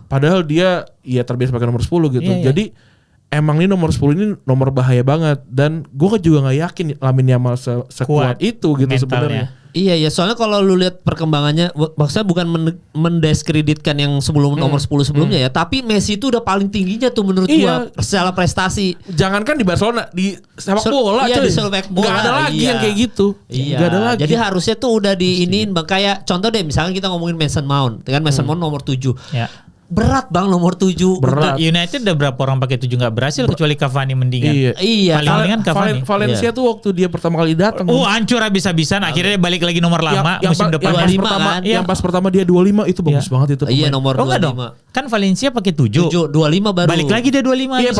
Padahal dia terbiasa pakai nomor 10 gitu. Jadi emang ini nomor 10 ini nomor bahaya banget dan gue juga nggak yakin Lamine Yamal sekuat itu gitu sebenarnya. Iya soalnya kalau lu lihat perkembangannya, maksudnya bukan mendiskreditkan yang sebelum nomor 10 sebelumnya ya, tapi Messi itu udah paling tingginya tuh menurut gua secara prestasi. Jangankan di Barcelona, di sepak bola di sepak bola. Gak ada lagi yang kayak gitu. Gak ada lagi. Jadi harusnya tuh udah diiniin Bang, kayak contoh deh misalnya kita ngomongin Mason Mount, kan Mason Mount nomor 7. Berat Bang nomor 7. Berat. United udah berapa orang pakai 7 nggak berhasil kecuali Cavani mendingan. Iya. Paling mendingan Cavani. Valencia tuh waktu dia pertama kali datang. Hancur habis-habisan. Akhirnya balik lagi nomor lama musim depan. Yang pas pertama dia 25 itu bagus banget itu. Iya nomor 25. Kan Valencia pakai 7. 25 baru. Balik lagi dia 25. Iya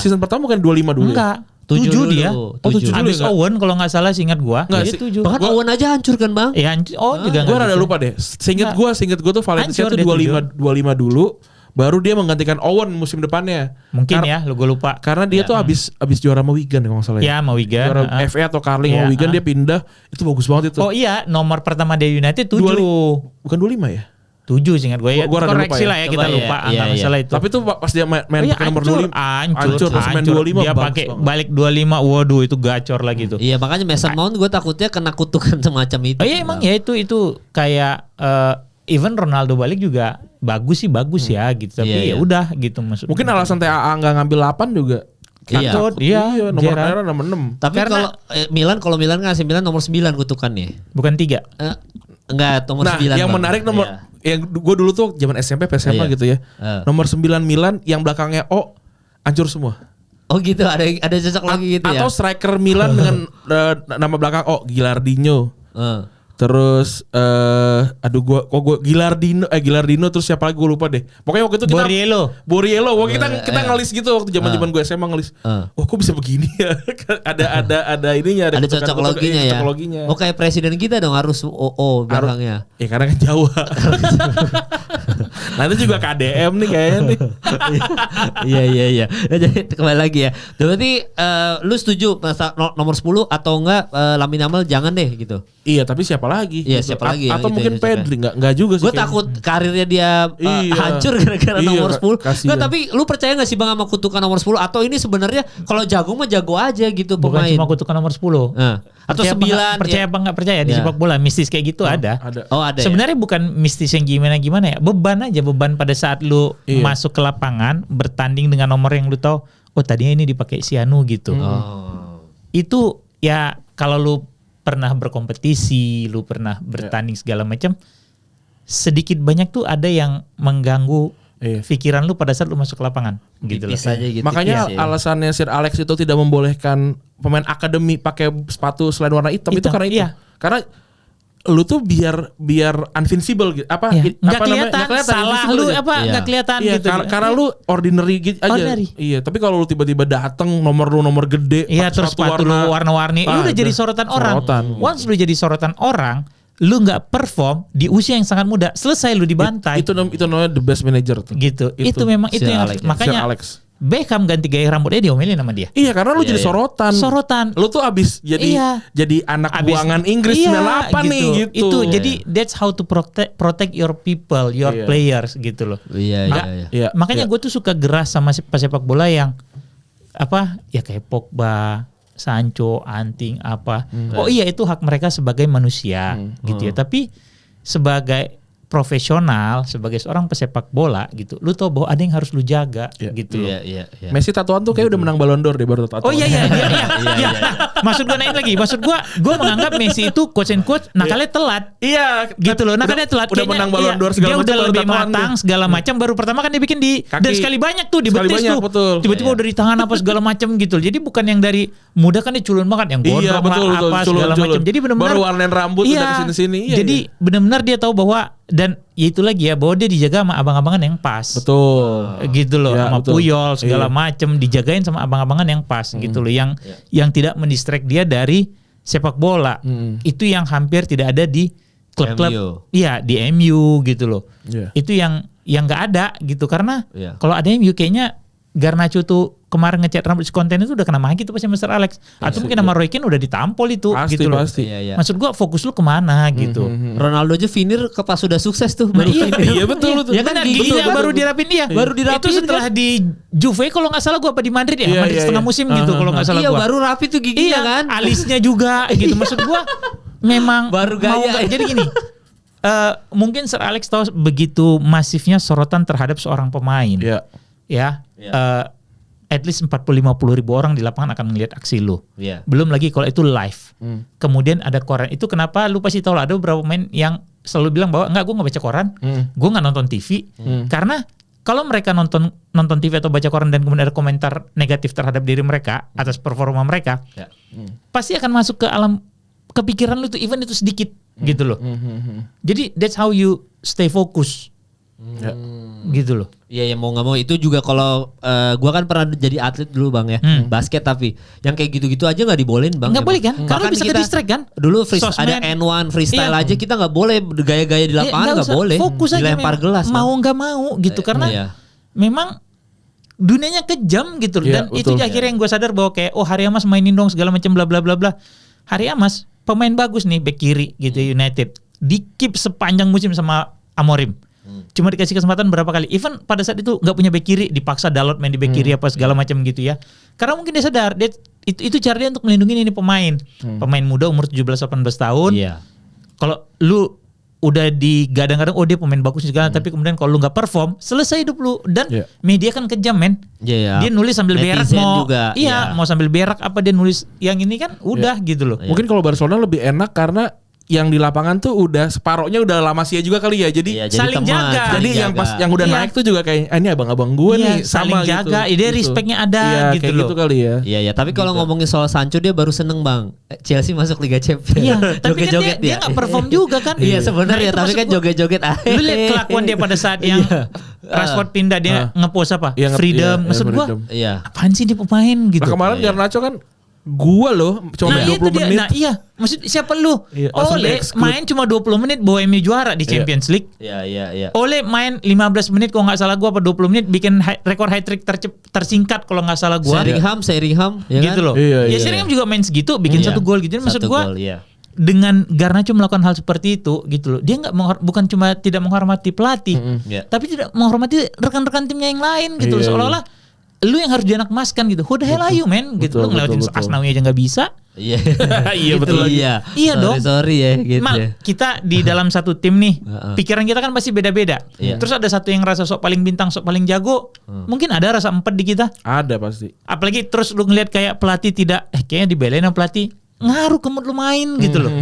season pertama kan 25 dulu. Enggak. 7 dia. 7 habis Owen kalau nggak salah seingat gua. Dia 7. Bahkan Owen aja hancur kan Bang? Iya juga. Gua rada lupa deh. Seingat gua tuh Valencia tuh 25 dulu. Baru dia menggantikan Owen musim depannya. Mungkin gue lupa. Karena dia tuh habis juara sama Wigan kalau nggak salah. Ya sama Wigan. Juara FA atau Carling sama Wigan dia pindah. Itu bagus banget itu. Oh iya, nomor pertama dia United 7. Bukan 25 ya? 7 seingat gue ya. Koreksi lah ya kita lupa angka masalah itu. Tapi tuh pas dia main pakai nomor 25 hancur. Main 25 dia pakai balik 25. Waduh itu gacor lagi tuh. Iya makanya Mason Mount gue takutnya kena kutukan semacam itu. Oh iya emang ya itu kayak even Ronaldo balik juga bagus ya gitu. Tapi ya udah gitu maksudnya. Mungkin alasan TAA enggak ngambil 8 juga. Iya, nomor merah nomor 6. Tapi kalau Milan ngasih Milan nomor 9 kutukannya. Bukan 3. Enggak, nomor 9. Yang menarik nomor yang gue dulu tuh zaman SMP SMA gitu ya. Nomor 9 Milan yang belakangnya O hancur semua. Oh gitu, ada cocok lagi gitu ya. Atau striker Milan dengan nama belakang O, Gilardino. Terus gue Gilardino terus siapa lagi gue lupa deh. Pokoknya waktu itu kita Borriello. Kita ngelis gitu waktu zaman-zaman gue SMA ngelis. Wah, kok bisa begini ya? ada ininya, ada cocokologinya ya. Oh, kayak presiden kita dong harus OO belakangnya. Ya karena kan Jawa. Nanti juga KDM nih kayaknya nih. Iya. Jadi kembali lagi ya. Berarti lu setuju nomor 10 atau enggak Lamine Yamal jangan deh gitu. Iya, tapi siapa lagi? Iya, siapa lagi yang atau itu mungkin yang siapa? Pedri enggak juga sih. Gue takut karirnya dia hancur gara-gara nomor 10. Nggak, tapi lu percaya gak sih Bang sama kutukan nomor 10? Atau ini sebenarnya kalau jago mah jago aja gitu Bukan pemain. cuma kutukan nomor 10. Atau 9. Percaya apa nggak percaya di sepak bola mistis kayak gitu ada. Oh, ada. Sebenarnya bukan mistis yang gimana ya. Beban aja, beban pada saat lu masuk ke lapangan bertanding dengan nomor yang lu tahu, oh tadinya ini dipakai si Anu gitu. Itu ya kalau lu pernah berkompetisi, lu pernah bertanding segala macam, sedikit banyak tuh ada yang mengganggu pikiran lu pada saat lu masuk ke lapangan gitu loh. Aja gitu. Makanya alasannya Sir Alex itu tidak membolehkan pemain akademi pakai sepatu selain warna hitam itu karena itu. Karena lu tuh biar invincible gitu. Nggak kelihatan salah lu nggak kelihatan gitu. Karena lu ordinary gitu aja. Iya, tapi kalau lu tiba-tiba datang nomor gede, terus sepatu lu warna-warni, lu udah jadi sorotan orang. Once lu jadi sorotan orang, lu nggak perform di usia yang sangat muda, selesai lu dibantai. Itu namanya the best manager tuh. Gitu. Itu memang itu yang makanya Beckham ganti gaya rambutnya diomelin sama dia. Iya, karena lu jadi sorotan. Lu tuh abis jadi anak buangan Inggris 98 nih gitu. Itu jadi that's how to protect your people, your players gitu loh. Iya. Makanya gue tuh suka geras sama sepak bola yang kayak Pogba, Sancho, Anting Oh iya, itu hak mereka sebagai manusia gitu ya. Tapi sebagai profesional, sebagai seorang pesepak bola gitu, lu tau bahwa ada yang harus lu jaga gitu loh. Iya. Messi tatoan tuh kayak udah menang Ballon d'Or deh baru tatoan. Oh iya. Maksud gue naik lagi. Maksud gue menganggap Messi itu quote and quote nakalnya telat. Iya. Gitu loh, nakalnya telat. Udah menang Ballon d'Or segala macam. Dia udah lebih matang segala macam. Baru pertama kan dia bikin di kaki. Dan sekali banyak tuh di betis tuh. Betul. Tiba-tiba udah di tangan apa segala macam gitu. Jadi bukan yang dari muda kan dia culun banget yang gondrong lah apa segala macam. Jadi benar-benar baru warnain rambut udah kesini-sini. Jadi benar-benar dia tahu bahwa dan ya itu lagi ya bahwa dia dijaga sama abang-abangan yang pas. Betul. Gitu loh, sama Puyol segala macem dijagain sama abang-abangan yang pas gitu loh, yang tidak mendistract dia dari sepak bola. Itu yang hampir tidak ada di klub-klub. Iya, di MU gitu loh. Itu yang nggak ada gitu karena kalau ada MU kayaknya Garnacho tuh kemarin ngecat rambut konten itu udah kena maki tuh pasti Mr. Alex. Atau mungkin sama Roy Keane udah ditampol itu gitu loh. Iya. Maksud gua fokus lu kemana gitu. Ronaldo aja finir pas sudah sukses tuh baru Iya betul. Ya kan giginya baru dirapin dia. Baru dirapin itu setelah di Juve kalau nggak salah gua apa di Madrid ya, Madrid setengah musim gitu kalau nggak salah gua. Iya baru rapi tuh giginya kan. Alisnya juga gitu. Maksud gua memang baru gaya. Jadi gini. Mungkin Sir Alex tahu begitu masifnya sorotan terhadap seorang pemain. At least 40-50 ribu orang di lapangan akan melihat aksi lu. Belum lagi kalau itu live. Kemudian ada koran. Itu kenapa lu pasti tahu lah ada beberapa pemain yang selalu bilang bahwa enggak, gue nggak baca koran, gue nggak nonton TV. Karena kalau mereka nonton TV atau baca koran dan kemudian ada komentar negatif terhadap diri mereka atas performa mereka, pasti akan masuk ke alam kepikiran lu tuh, even itu sedikit gitu loh. Jadi that's how you stay focus. Gitu loh. Iya, mau nggak mau itu juga kalau gua kan pernah jadi atlet dulu Bang ya, basket, tapi yang kayak gitu-gitu aja nggak dibolehin Bang. Nggak boleh kan? Karena bisa ke distract kan? Dulu ada N1 freestyle aja kita nggak boleh gaya-gaya di lapangan, nggak boleh. Fokus aja dilempar gelas. Mau nggak mau gitu karena memang dunianya kejam gitu dan itu akhirnya yang gue sadar bahwa kayak Hari Amas mainin dong segala macam bla bla bla bla. Hari Amas pemain bagus nih back kiri gitu United. Di keep sepanjang musim sama Amorim. Cuma dikasih kesempatan berapa kali. Even pada saat itu nggak punya back kiri, dipaksa Dalot main di back kiri apa segala macam gitu ya. Karena mungkin dia sadar itu cara dia untuk melindungi ini pemain. Pemain muda umur 17-18 tahun. Kalau lu udah digadang-gadang dia pemain bagus segala, tapi kemudian kalau lu nggak perform, selesai hidup lu. Dan media kan kejam men. Dia nulis sambil berak mau juga, mau sambil berak apa dia nulis yang ini kan udah gitu loh. Mungkin kalau Barcelona lebih enak karena yang di lapangan tuh udah separohnya udah lama sih juga kali ya. Jadi saling jaga. Jadi yang udah naik tuh juga kayak ini abang-abang gue nih saling sama jaga. gitu. Dia respectnya ada gitu kayak loh. Gitu kali ya. Iya, tapi kalau ngomongin soal Sancho dia baru seneng Bang. Chelsea masuk Liga Champions. Iya, tapi kan dia nggak perform juga kan. Iya sebenarnya, tapi kan joget-joget aja. Lu lihat kelakuan dia pada saat yang Rashford pindah dia ngepost apa? Freedom. Maksud gua, apaan sih dia pemain gitu. Kemarin Garnacho kan gua loh cuma 20 menit. Maksud siapa lu? Ole main cuma 20 menit bawa MU juara di Champions League. Iya. Ole main 15 menit kalau nggak salah gua apa 20 menit bikin rekor hat trick tersingkat kalau nggak salah gua. Sheringham ya gitu kan? loh. Sheringham juga main segitu bikin 1 gol gitu. Maksud gua dengan Garnacho melakukan hal seperti itu gitu loh. Dia bukan cuma tidak menghormati pelatih, tapi tidak menghormati rekan-rekan timnya yang lain gitu loh. Seolah-olah lu yang harus dianakmaskan gitu. Who the hell are you, man? Gitu. Lu ngelewatin Asnawi aja nggak bisa. Iya. Iya betul. Iya dong. Sorry ya gitu. Kita di dalam satu tim nih, pikiran kita kan pasti beda-beda. Terus ada satu yang rasa sok paling bintang, sok paling jago. Mungkin ada rasa empet di kita. Ada pasti. Apalagi terus lu ngeliat kayak pelatih tidak, kayaknya dibelain sama pelatih. Ngaruh ke mood lu main gitu loh.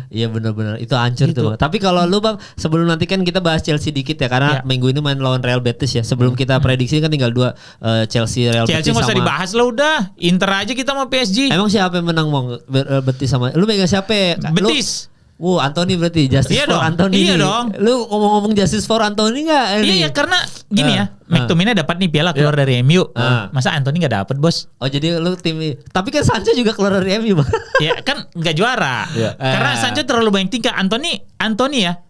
Iya benar-benar itu hancur gitu. Tuh. Tapi kalau lu Bang, sebelum nanti kan kita bahas Chelsea dikit ya karena minggu ini main lawan Real Betis ya. Sebelum kita prediksi kan tinggal 2 Chelsea Real Betis Chelsea nggak usah dibahas lah udah. Inter aja kita sama PSG. Emang siapa yang menang Bang? Betis sama lu megang siapa? Betis. Anthony berarti Justice for dong. Anthony. Iya dong. Lu ngomong-ngomong Justice for Anthony enggak? Iya karena gini ya, McTominay dapat nih piala keluar dari MU. Masa Anthony enggak dapat, Bos? Oh, jadi lu tim tapi kan Sancho juga keluar dari MU, Bang. Ya kan enggak juara. Karena Sancho terlalu banyak tingkah. Anthony ya.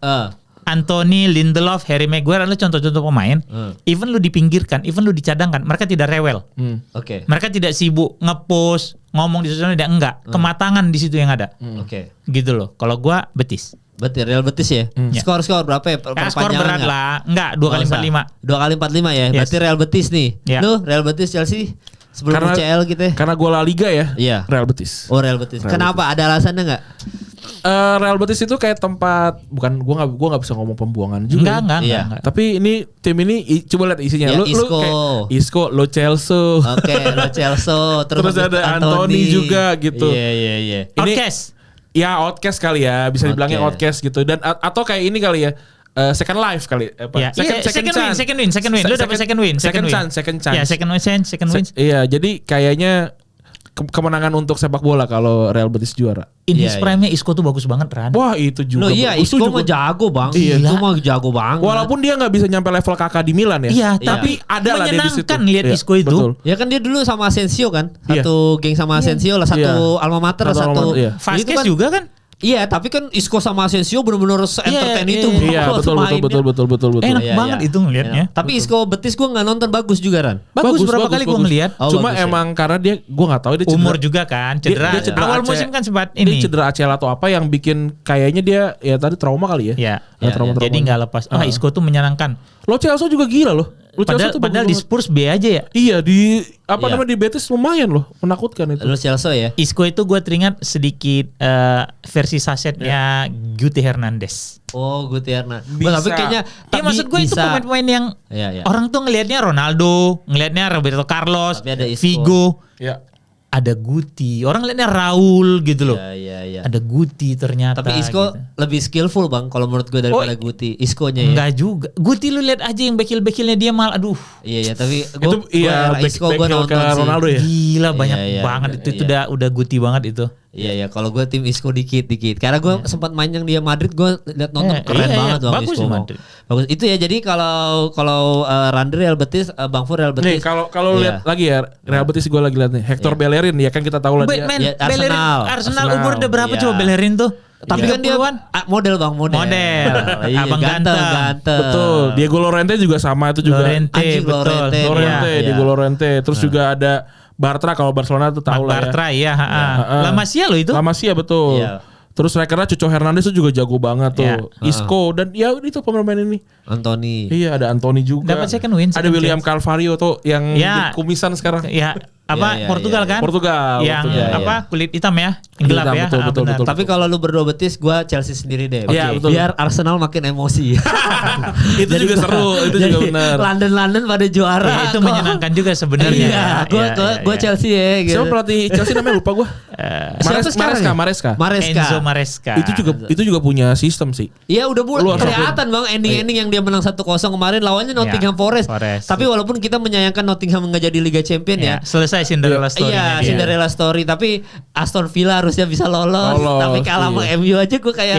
Anthony, Lindelof, Harry Maguire adalah contoh-contoh pemain. Even lu dipinggirkan, even lu dicadangkan, mereka tidak rewel. Oke. Mereka tidak sibuk nge-post, ngomong di sosial media, enggak. Kematangan di situ yang ada. Oke. Gitu loh. Kalau gua Betis. Berarti Real Betis ya? Skor berapa ya? Skor berat lah. Enggak, 2 kali 45. 2 kali 45 ya? Berarti Real Betis nih. Lu Real Betis Chelsea sebelum UCL gitu ya? Karena gue La Liga ya. Iya. Real Betis. Oh, Real Betis. Kenapa? Ada alasannya enggak? Real Betis itu kayak tempat gua nggak bisa ngomong pembuangan juga. Enggak. Tapi ini tim ini coba lihat isinya. Ya, Lu kayak Isco, Lo Celso. Oke, Lo Celso. Terus ada Anthony juga gitu. Iya. Outcast. Ya outcast kali ya, bisa dibilangnya outcast gitu. Dan atau kayak ini kali ya. Second life kali Second win. Lu dapat second win. Second chance. Ya, second win. Iya, jadi kayaknya kemenangan untuk sepak bola kalau Real Betis juara. In his prime-nya Isco tuh bagus banget, Ran. Wah, itu juga. Loh iya, Isco mah jago, Bang. Iya. Itu mah jago banget. Walaupun dia nggak bisa nyampe level Kakak di Milan ya. Iya, tapi ada lah dia di situ. Menyenangkan lihat Isco itu. Betul. Ya kan dia dulu sama Asensio kan. Satu geng sama Asensio lah, satu alma mater, satu. Vasquez juga kan? Iya, tapi kan Isco sama Asensio benar-benar entertain itu. Iya, betul. Enak banget itu ngelihatnya. Tapi Isco Betis gue nggak nonton, bagus juga Ran. Bagus berapa kali gue ngelihat. Cuma emang karena dia gue nggak tahu dia cedera. Umur juga kan, cedera. Awal musim kan sempat ini. Dia cedera ACL atau apa yang bikin kayaknya dia ya tadi trauma kali ya. Iya. Jadi nggak lepas. Isco tuh menyenangkan. Lo Celso juga gila loh. Padahal di Spurs B aja ya. Iya di namanya di Betis lumayan loh, menakutkan itu. Lo Celso ya. Isco itu gue teringat sedikit versi sasetnya Guti Hernandez. Oh, Guti Hernandez. Tapi kayaknya maksud gue itu pemain-pemain yang orang tuh ngelihatnya Ronaldo, ngelihatnya Roberto Carlos, Figo. Iya. Ada Guti, orang lihatnya Raul gitu loh. Iya. Ada Guti ternyata. Tapi Isco lebih skillful Bang kalau menurut gue daripada Guti. Isco-nya ya. Enggak juga. Guti lu lihat aja yang bekil-bekilnya dia mal, aduh. Iya tapi Isco gue nonton sih. Ronaldo ya. Gila banyak banget itu udah Guti banget itu. Iya kalau gue tim Isco dikit. Karena gue sempat main yang dia Madrid, gue lihat nonton keren banget Bang bagus Isco. Bagus. Itu ya, jadi kalau Randri Real Betis, Bang Fur Real Betis. Nih kalau lihat lagi ya Real Betis gue lagi lihat nih. Hector Bellerin ya kan kita tahu lah dia. Arsenal umur udah berapa coba Bellerin tuh? Tapi kan dia model Bang, model. Abang ganteng. Betul. Diego Llorente juga sama itu juga. Llorente. Diego Llorente. Terus juga ada Bartra kalau Barcelona tuh tahu lah ya. Bartra ya. La Masia loh itu. La Masia betul. Iya. Terus strikernya Cuco Hernandez itu juga jago banget tuh. Isco dan ya itu pemain ini. Anthony. Iya, ada Anthony juga. Dapat second win. Ada William Carvalho tuh yang kumisan sekarang. Iya. Portugal kan? Portugal. Yang kulit hitam ya, gelap ya. Betul. Tapi kalau lu berdua Betis, gue Chelsea sendiri deh. Iya, betul. Biar Arsenal makin emosi. Itu juga seru, itu juga benar. London pada juara. Itu menyenangkan juga sebenarnya. Iya, gue Chelsea ya. Siapa pelatih Chelsea namanya lupa gue. Enzo Maresca. Itu juga punya sistem sih. Iya udah kelihatan Bang ending yang dia menang 1-0 kemarin lawannya Nottingham Forest. Tapi walaupun kita menyayangkan Nottingham nggak jadi Liga Champion ya. Selesai Cinderella story. Iya, Cinderella story. Tapi Aston Villa harusnya bisa lolos. Tapi kalah sama MU aja gue kayak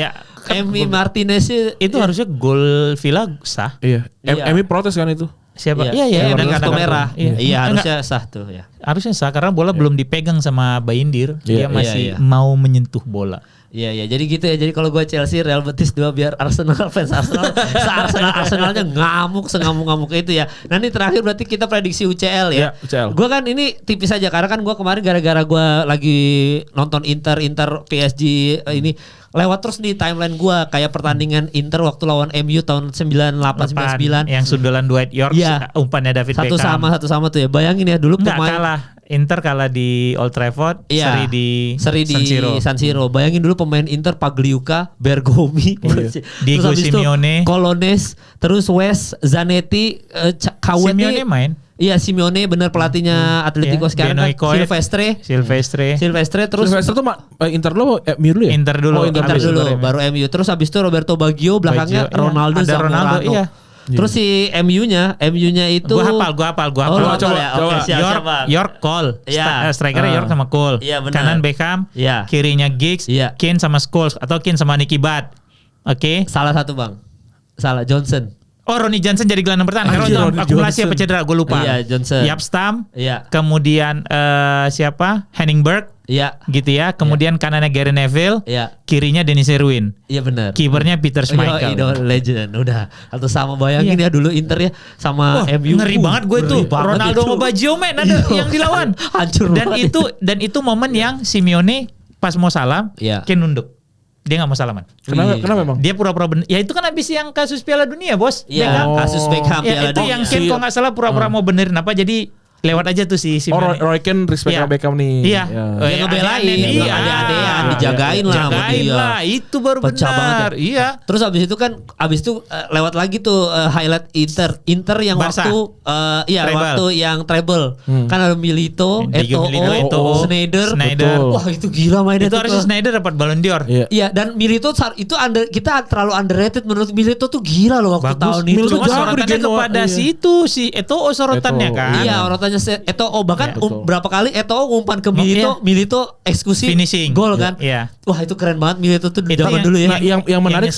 Emi Martinez itu harusnya gol Villa sah. Iya. Emi protes kan itu. Siapa? Iya, dengan kartu merah. Iya, harusnya sah tuh ya. Harusnya sah karena bola belum dipegang sama Bayindir. Dia masih Iya. mau menyentuh bola. Iya, jadi gitu ya. Jadi kalau gue Chelsea, Real Betis 2 biar Arsenal fans Arsenalnya ngamuk itu ya. Nah ini terakhir berarti kita prediksi UCL ya. UCL. Gue kan ini tipis aja karena kan gue kemarin gara-gara gue lagi nonton Inter PSG ini lewat terus di timeline gue kayak pertandingan Inter waktu lawan MU tahun 98-99 yang sundulan Dwight York, umpannya David Beckham. Satu sama tuh ya. Bayangin ya dulu kalah. Inter kalah di Old Trafford, seri di San Siro. Bayangin dulu pemain Inter Pagliuca, Bergomi, Diego Simeone, Colones, terus Wes, Zanetti, KWT. Simeone main. Iya, Simeone bener pelatihnya Atletico sekarang kan. Silvestre terus Silvestre tuh Inter dulu MU dulu ya? Inter dulu baru MU. Terus habis itu Roberto Baggio belakangnya Ronaldo Zamorano. Iya. Terus si MU-nya itu Gua hafal. Coba. York Cole. Strikernya York sama Cole. Kanan Beckham, kirinya Giggs, Kane sama Scholes atau Kane sama Nicky Butt. Oke. Salah satu, Bang. Salah, Johnson. Oh, Ronnie Johnson jadi gelandang pertahanan. Akumulasi apa cedera? Gue lupa. Iya, Johnson. Jaap Stam. Iya. Kemudian siapa? Henning Berg. Iya. Gitu ya. Kemudian kanannya Gary Neville. Iya. Kirinya Denis Irwin. Iya benar. Kipernya Peter Schmeichel. Legend. Udah. Atau sama bayangin ya dulu Inter ya sama MU. Ngeri banget gue tuh. Ronaldo sama Baggio main ada yang dilawan. Hancur Dan itu momen yang Simeone pas mau salam, Kane nunduk. Dia gak mau salaman. Kenapa memang? Dia pura-pura ya itu kan habis yang kasus Piala Dunia, Bos. Iya, kasus Beckham Piala Dunia. Itu yang Kane kalau gak salah pura-pura mau benerin apa, jadi lewat aja tuh si Simeone. Roy Kane respect sama Beckham nih. Iya. Dia ngebelain. Ada-adaan. Dijagain lah sama dia. Itu baru pecah benar. Banget ya. Iya. Terus abis itu lewat lagi tuh highlight Inter yang Barca. waktu yang treble. Kan ada Milito, Eto'o, Sneijder. Wah itu gila mainnya itu harusnya Sneijder dapat Ballon d'Or. Iya, dan Milito itu kita terlalu underrated menurut Milito tuh gila loh waktu tahun itu. Cuma sorotannya kepada si Eto'o sorotannya kan. Iya, Eto'o bahkan berapa kali Eto'o ngumpan ke Milito eksekusi finishing gol kan. Iya. Wah itu keren banget Milito tuh di zaman dulu ya. Yang menarik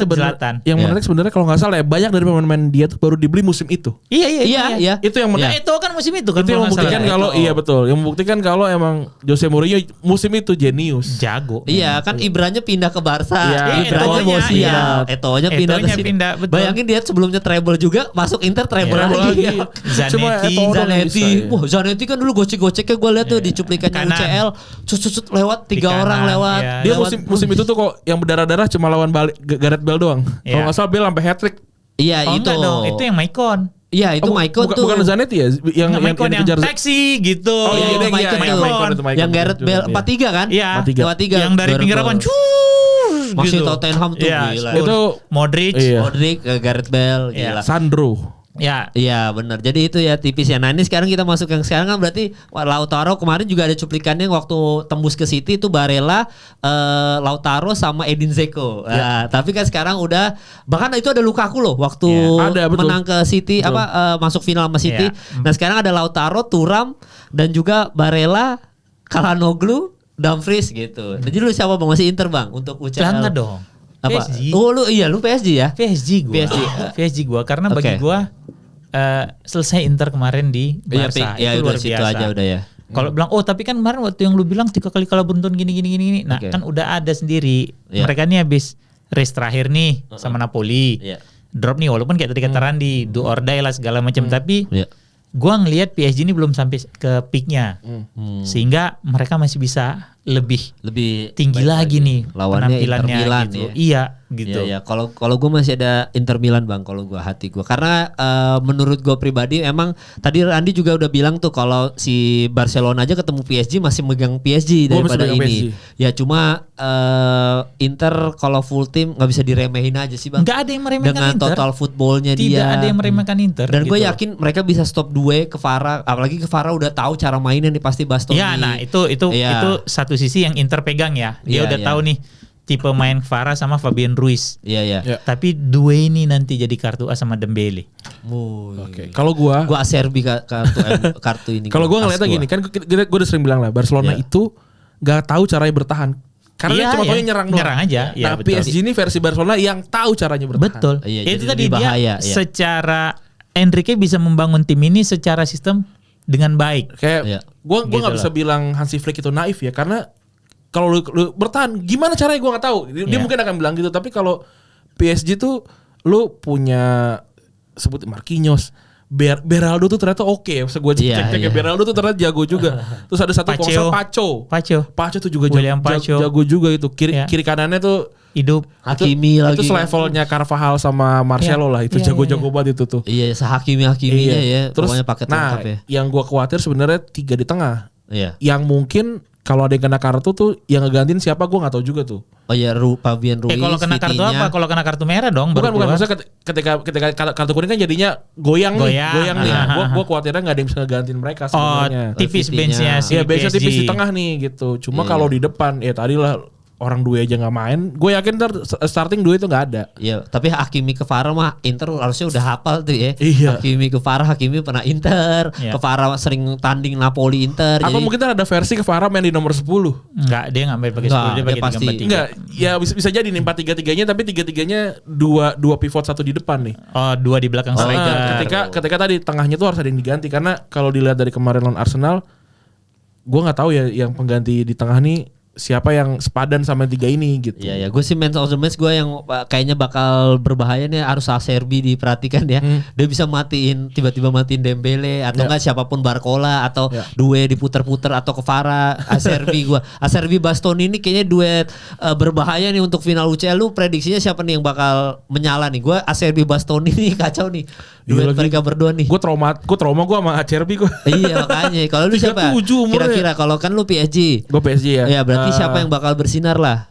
sebenarnya kalau nggak salah banyak dari pemain dia tuh baru dibeli musim itu. Iya. Itu yang menarik. Eto'o kan musim itu kan. Itu yang membuktikan kalau yang membuktikan kalau emang Jose Mourinho musim itu jenius. Jago. Iya kan Ibranya pindah ke Barca. Eto'onya Eto'onya pindah ke sini. Bayangin dia sebelumnya treble juga masuk Inter treble lagi. Zanetti. Wah Zanetti kan dulu gocek-goceknya gue lihat tuh di cuplikannya UCL. Cut lewat 3 orang lewat. Dia musim itu tuh kok yang berdarah-darah cuma lawan Gareth Bale doang. Kalau nggak salah Bale sampai hat-trick. Iya itu. Itu yang Maicon. Iya itu Maicon tuh. Bukan Zanetti ya yang kejar taksi gitu. Oh iya Maicon tuh. Yang Gareth Bale 4-3 kan? Iya. 4-3. Yang dari pinggir lapangan masih Tottenham tuh gila. Itu Modric, Gareth Bale gila. Sandro. Iya benar. Jadi itu ya tipis ya. Nah ini sekarang kita masuk yang sekarang kan berarti Lautaro kemarin juga ada cuplikannya waktu tembus ke City itu Barella, Lautaro sama Edin Dzeko. Nah, tapi kan sekarang udah bahkan itu ada Lukaku loh waktu menang ke City masuk final sama City. Nah sekarang ada Lautaro, Thuram dan juga Barella, Calhanoglu, Dumfries gitu. Jadi lu siapa Bang? Masih Inter Bang untuk UCL? Jangan dong. Apa? PSG. Lu PSG ya? PSG gua karena bagi gua selesai Inter kemarin di Barca itu luar biasa. Aja udah ya. Kalau bilang tapi kan kemarin waktu yang lu bilang 3 kali kalah beruntun gini. Nah, kan udah ada sendiri. Mereka nih habis race terakhir nih sama Napoli. Drop nih walaupun kayak tadi kata Randy, do or die lah segala macam tapi gua ngelihat PSG ini belum sampai ke peaknya. Sehingga mereka masih bisa lebih tinggi lagi nih lawannya penampilannya Inter Milan gitu. ya. Iya gitu. Iya. Kalau gue masih ada Inter Milan Bang, kalau gue hati gue karena menurut gue pribadi emang tadi Randy juga udah bilang tuh kalau si Barcelona aja ketemu PSG masih megang PSG daripada ini. Ya cuma Inter kalau full team nggak bisa diremehin aja sih Bang. Nggak ada yang meremehkan dengan Inter. Total footballnya dia. Tidak ada yang meremehkan Inter. Dan gue yakin mereka bisa stop ke Kvara. Apalagi Kvara udah tahu cara mainnya nih pasti Bastoni. Ya, nah itu satu satu sisi yang Inter pegang ya. Dia udah tahu nih tipe main Kvara sama Fabian Ruiz. Iya. Tapi dua ini nanti jadi kartu A sama Dembele. Oke. Kalau gua Acerbi kartu ini. Kalau gua ngeliatnya gini, kan gua udah sering bilang lah Barcelona itu nggak tahu caranya bertahan. Karena dia cuma tahu nyerang doang. Nyerang aja. Nah, PSG ini versi Barcelona yang tahu caranya bertahan. Betul. Itu tadi dia secara Enrique bisa membangun tim ini secara sistem dengan baik. Kayak Gue Gitu nggak bisa bilang Hansi Flick itu naif ya, karena kalau lu bertahan gimana caranya gue nggak tahu. Dia mungkin akan bilang gitu, tapi kalau PSG tuh lu punya sebut Marquinhos, Beraldo tuh ternyata oke. Bisa gue cek ya, Beraldo tuh ternyata jago juga. Terus ada satu Pacho tuh juga jago juga itu. Kiri kanannya tuh hidup. Hakimi lagi. Itu levelnya Carvajal sama Marcelo lah. Itu jago-jago banget itu tuh. Iya, Hakiminya ya. Terus pokoknya paket lengkap ya. Yang gue khawatir sebenarnya 3 di tengah. Iya. Yang mungkin kalau ada yang kena kartu tuh yang ngegantiin siapa gue nggak tahu juga tuh. Oh iya, Fabian Ruiz. Kalau kena kartu apa? Kalau kena kartu merah dong. Bukan. Maksudnya ketika kartu kuning kan jadinya goyang nih. Gue khawatirnya nggak ada yang bisa ngegantiin mereka sebenarnya. Tipis benchnya sih. Iya, benchnya tipis di tengah nih gitu. Cuma kalau di depan ya tadi lah orang Due aja nggak main. Gue yakin ntar starting Due itu nggak ada. Iya, tapi Hakimi ke Farah mah Inter harusnya udah hafal tuh ya. Iya. Hakimi ke Farah, Hakimi pernah Inter. Ke Farah sering tanding Napoli Inter. Atau mungkin ada versi ke Farah main di nomor 10. Enggak, dia nggak main pakai 10, dia pakai 3-4-3. Enggak, ya bisa jadi nih 4-3-3-nya, tapi 3-3-nya dua pivot satu di depan nih. Oh, 2 di belakang striker. Ketika tadi tengahnya tuh harus ada yang diganti, karena kalau dilihat dari kemarin lawan Arsenal, gue nggak tahu ya yang pengganti di tengah nih siapa yang sepadan sama 3 ini gitu. Iya, gue sih man of the match gue yang kayaknya bakal berbahaya nih harus Acerbi diperhatikan ya. Dia bisa tiba-tiba matiin Dembele atau enggak siapapun Barcola atau Due diputer-puter atau ke Farah. Acerbi Bastoni ini kayaknya duet berbahaya nih untuk final UCL. Lu prediksinya siapa nih yang bakal menyala nih? Gue Acerbi Bastoni nih kacau nih. Duet mereka berdua nih. Gue trauma gue sama Acerbi gue. Iya makanya. Kalau lu siapa? Kira-kira kalau kan lu PSG. Gue PSG ya. Iya berarti siapa yang bakal bersinar lah?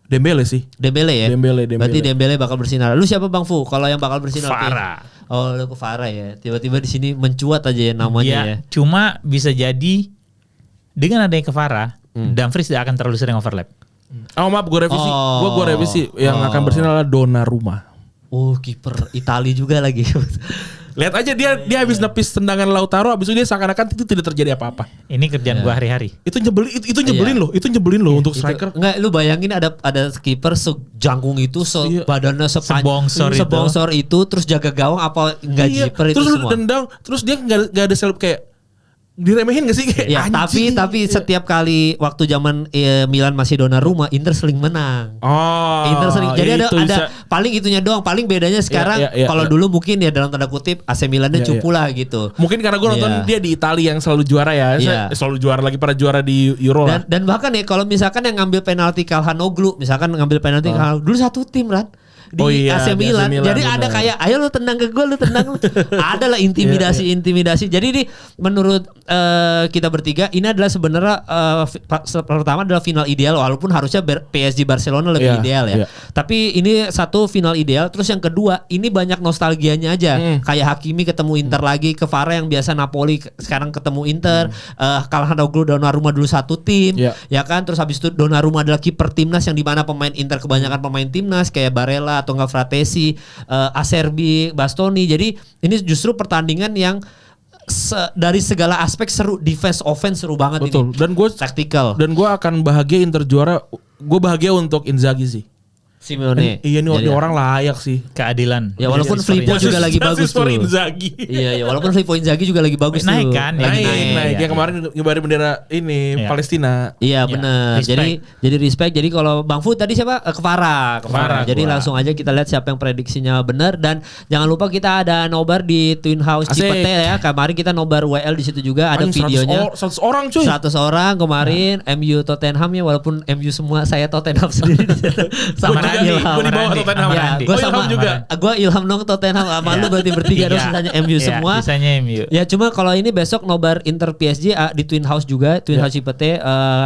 Dembele sih. Dembele ya? Dembele. Berarti Dembele bakal bersinar. Lu siapa Bang Fu? Kalau yang bakal bersinar? Farah. Oh lu ke Farah ya. Tiba-tiba di sini mencuat aja ya namanya ya. Cuma bisa jadi dengan adanya ke Farah, Dumfries tidak akan terlalu sering overlap. Oh maaf, gue revisi. Gue revisi. Yang akan bersinar adalah Donnarumma. Oh kiper Itali juga lagi. Lihat aja dia habis nepis tendangan Lautaro, habis itu dia seakan-akan itu tidak terjadi apa-apa. Ini kerjaan gua hari-hari. Itu nyebelin loh, untuk striker. Enggak, lu bayangin ada kiper sejangkung itu, badannya sebongsor itu, terus jaga gawang apa enggak jiper itu terus semua. Tendang, terus dia enggak ada kayak diremehin gak sih kayak ya, tapi setiap kali waktu zaman Milan masih Donnarumma, Inter sering menang. Inter sering. Jadi ada paling itunya doang. Paling bedanya sekarang kalau dulu mungkin ya dalam tanda kutip AC Milannya cupu lah gitu. Mungkin karena gue nonton dia di Italia yang selalu juara ya. Selalu juara lagi, pada juara di Euro lah. Dan bahkan ya kalau misalkan yang ngambil penalti Calhanoglu, dulu satu tim kan di AC Milan. Jadi bener. Ada kayak ayo lu tendang ke gue, ada lah intimidasi. Jadi ini menurut kita bertiga ini adalah sebenarnya pertama adalah final ideal, walaupun harusnya PSG Barcelona lebih ideal ya. Tapi ini satu final ideal. Terus yang kedua ini banyak nostalgianya aja. Kayak Hakimi ketemu Inter lagi, ke Farah yang biasa Napoli sekarang ketemu Inter. Calhanoglu, Donnarumma dulu satu tim, ya kan. Terus habis itu Donnarumma adalah kiper timnas yang dimana pemain Inter kebanyakan pemain timnas kayak Barella atau enggak Fratesi, Acerbi, Bastoni. Jadi ini justru pertandingan yang dari segala aspek seru, defense offense seru banget. Betul. Ini. Dan gue taktikal. Dan gue akan bahagia Inter juara. Gue bahagia untuk Inzaghi sih. Simeone. Iya ini orang layak sih. Keadilan. Ya walaupun Filippo juga lagi bagus tuh. Inzaghi. Iya, walaupun Filippo Inzaghi juga lagi bagus tuh. Naik kan? Naik. Dia kemarin ngibarin bendera ini Palestina. Iya benar. Jadi respect. Jadi kalau Bang Fu tadi siapa? Ke Farah. Jadi langsung aja kita lihat siapa yang prediksinya benar, dan jangan lupa kita ada nobar di Twin House Cipete ya. Kemarin kita nobar WL di situ juga, ada videonya. 100 orang cuy. 100 orang kemarin MU Tottenham ya, walaupun MU semua saya Tottenham sendiri di situ. Sama Ilham. Gue di bawah Tottenham. Gue sama juga. Gue Ilham dong Tottenham. Sama lu berarti bertiga dong, sisanya MU semua. Sisanya MU. Ya cuma kalau ini besok nobar Inter PSG di Twin House juga, Twin House Cipete.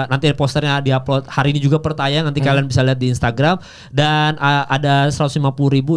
Nanti posternya diupload hari ini juga pertayang. Nanti kalian bisa lihat di Instagram. Dan ada 150.000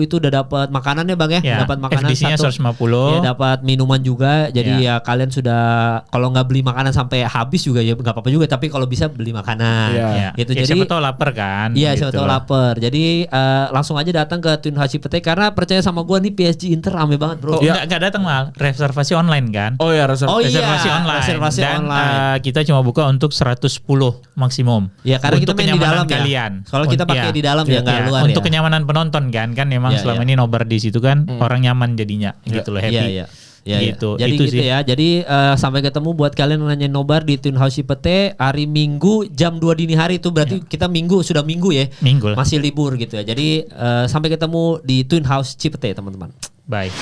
itu udah dapat makanannya Bang ya. Dapat makanan FDC-nya 150. Ya, dapat minuman juga. Jadi ya kalian sudah kalau nggak beli makanan sampai habis juga ya nggak apa-apa juga. Tapi kalau bisa beli makanan. Gitu. Ya, jadi siapa tahu lapar kan. Iya siapa tahu lapar. Jadi langsung aja datang ke Twin House Cipete, karena percaya sama gue nih PSG Inter rame banget bro. Enggak datang mal, reservasi online kan. Reservasi online. Dan online. kita cuma buka untuk 110 maksimum. Ya karena untuk kita main di dalam kalian. Kalau kita pakai di dalam ya nggak luar. Untuk kenyamanan penonton kan memang selama ini nobar di situ kan orang nyaman jadinya gitu loh, happy. Ya, gitu. Jadi itu gitu sih. ya. Jadi sampai ketemu buat kalian yang nanyain nobar di Twin House Cipete hari Minggu jam 2 dini hari itu berarti kita sudah minggu ya. Minggu lah. Masih libur gitu ya. Jadi sampai ketemu di Twin House Cipete teman-teman. Bye.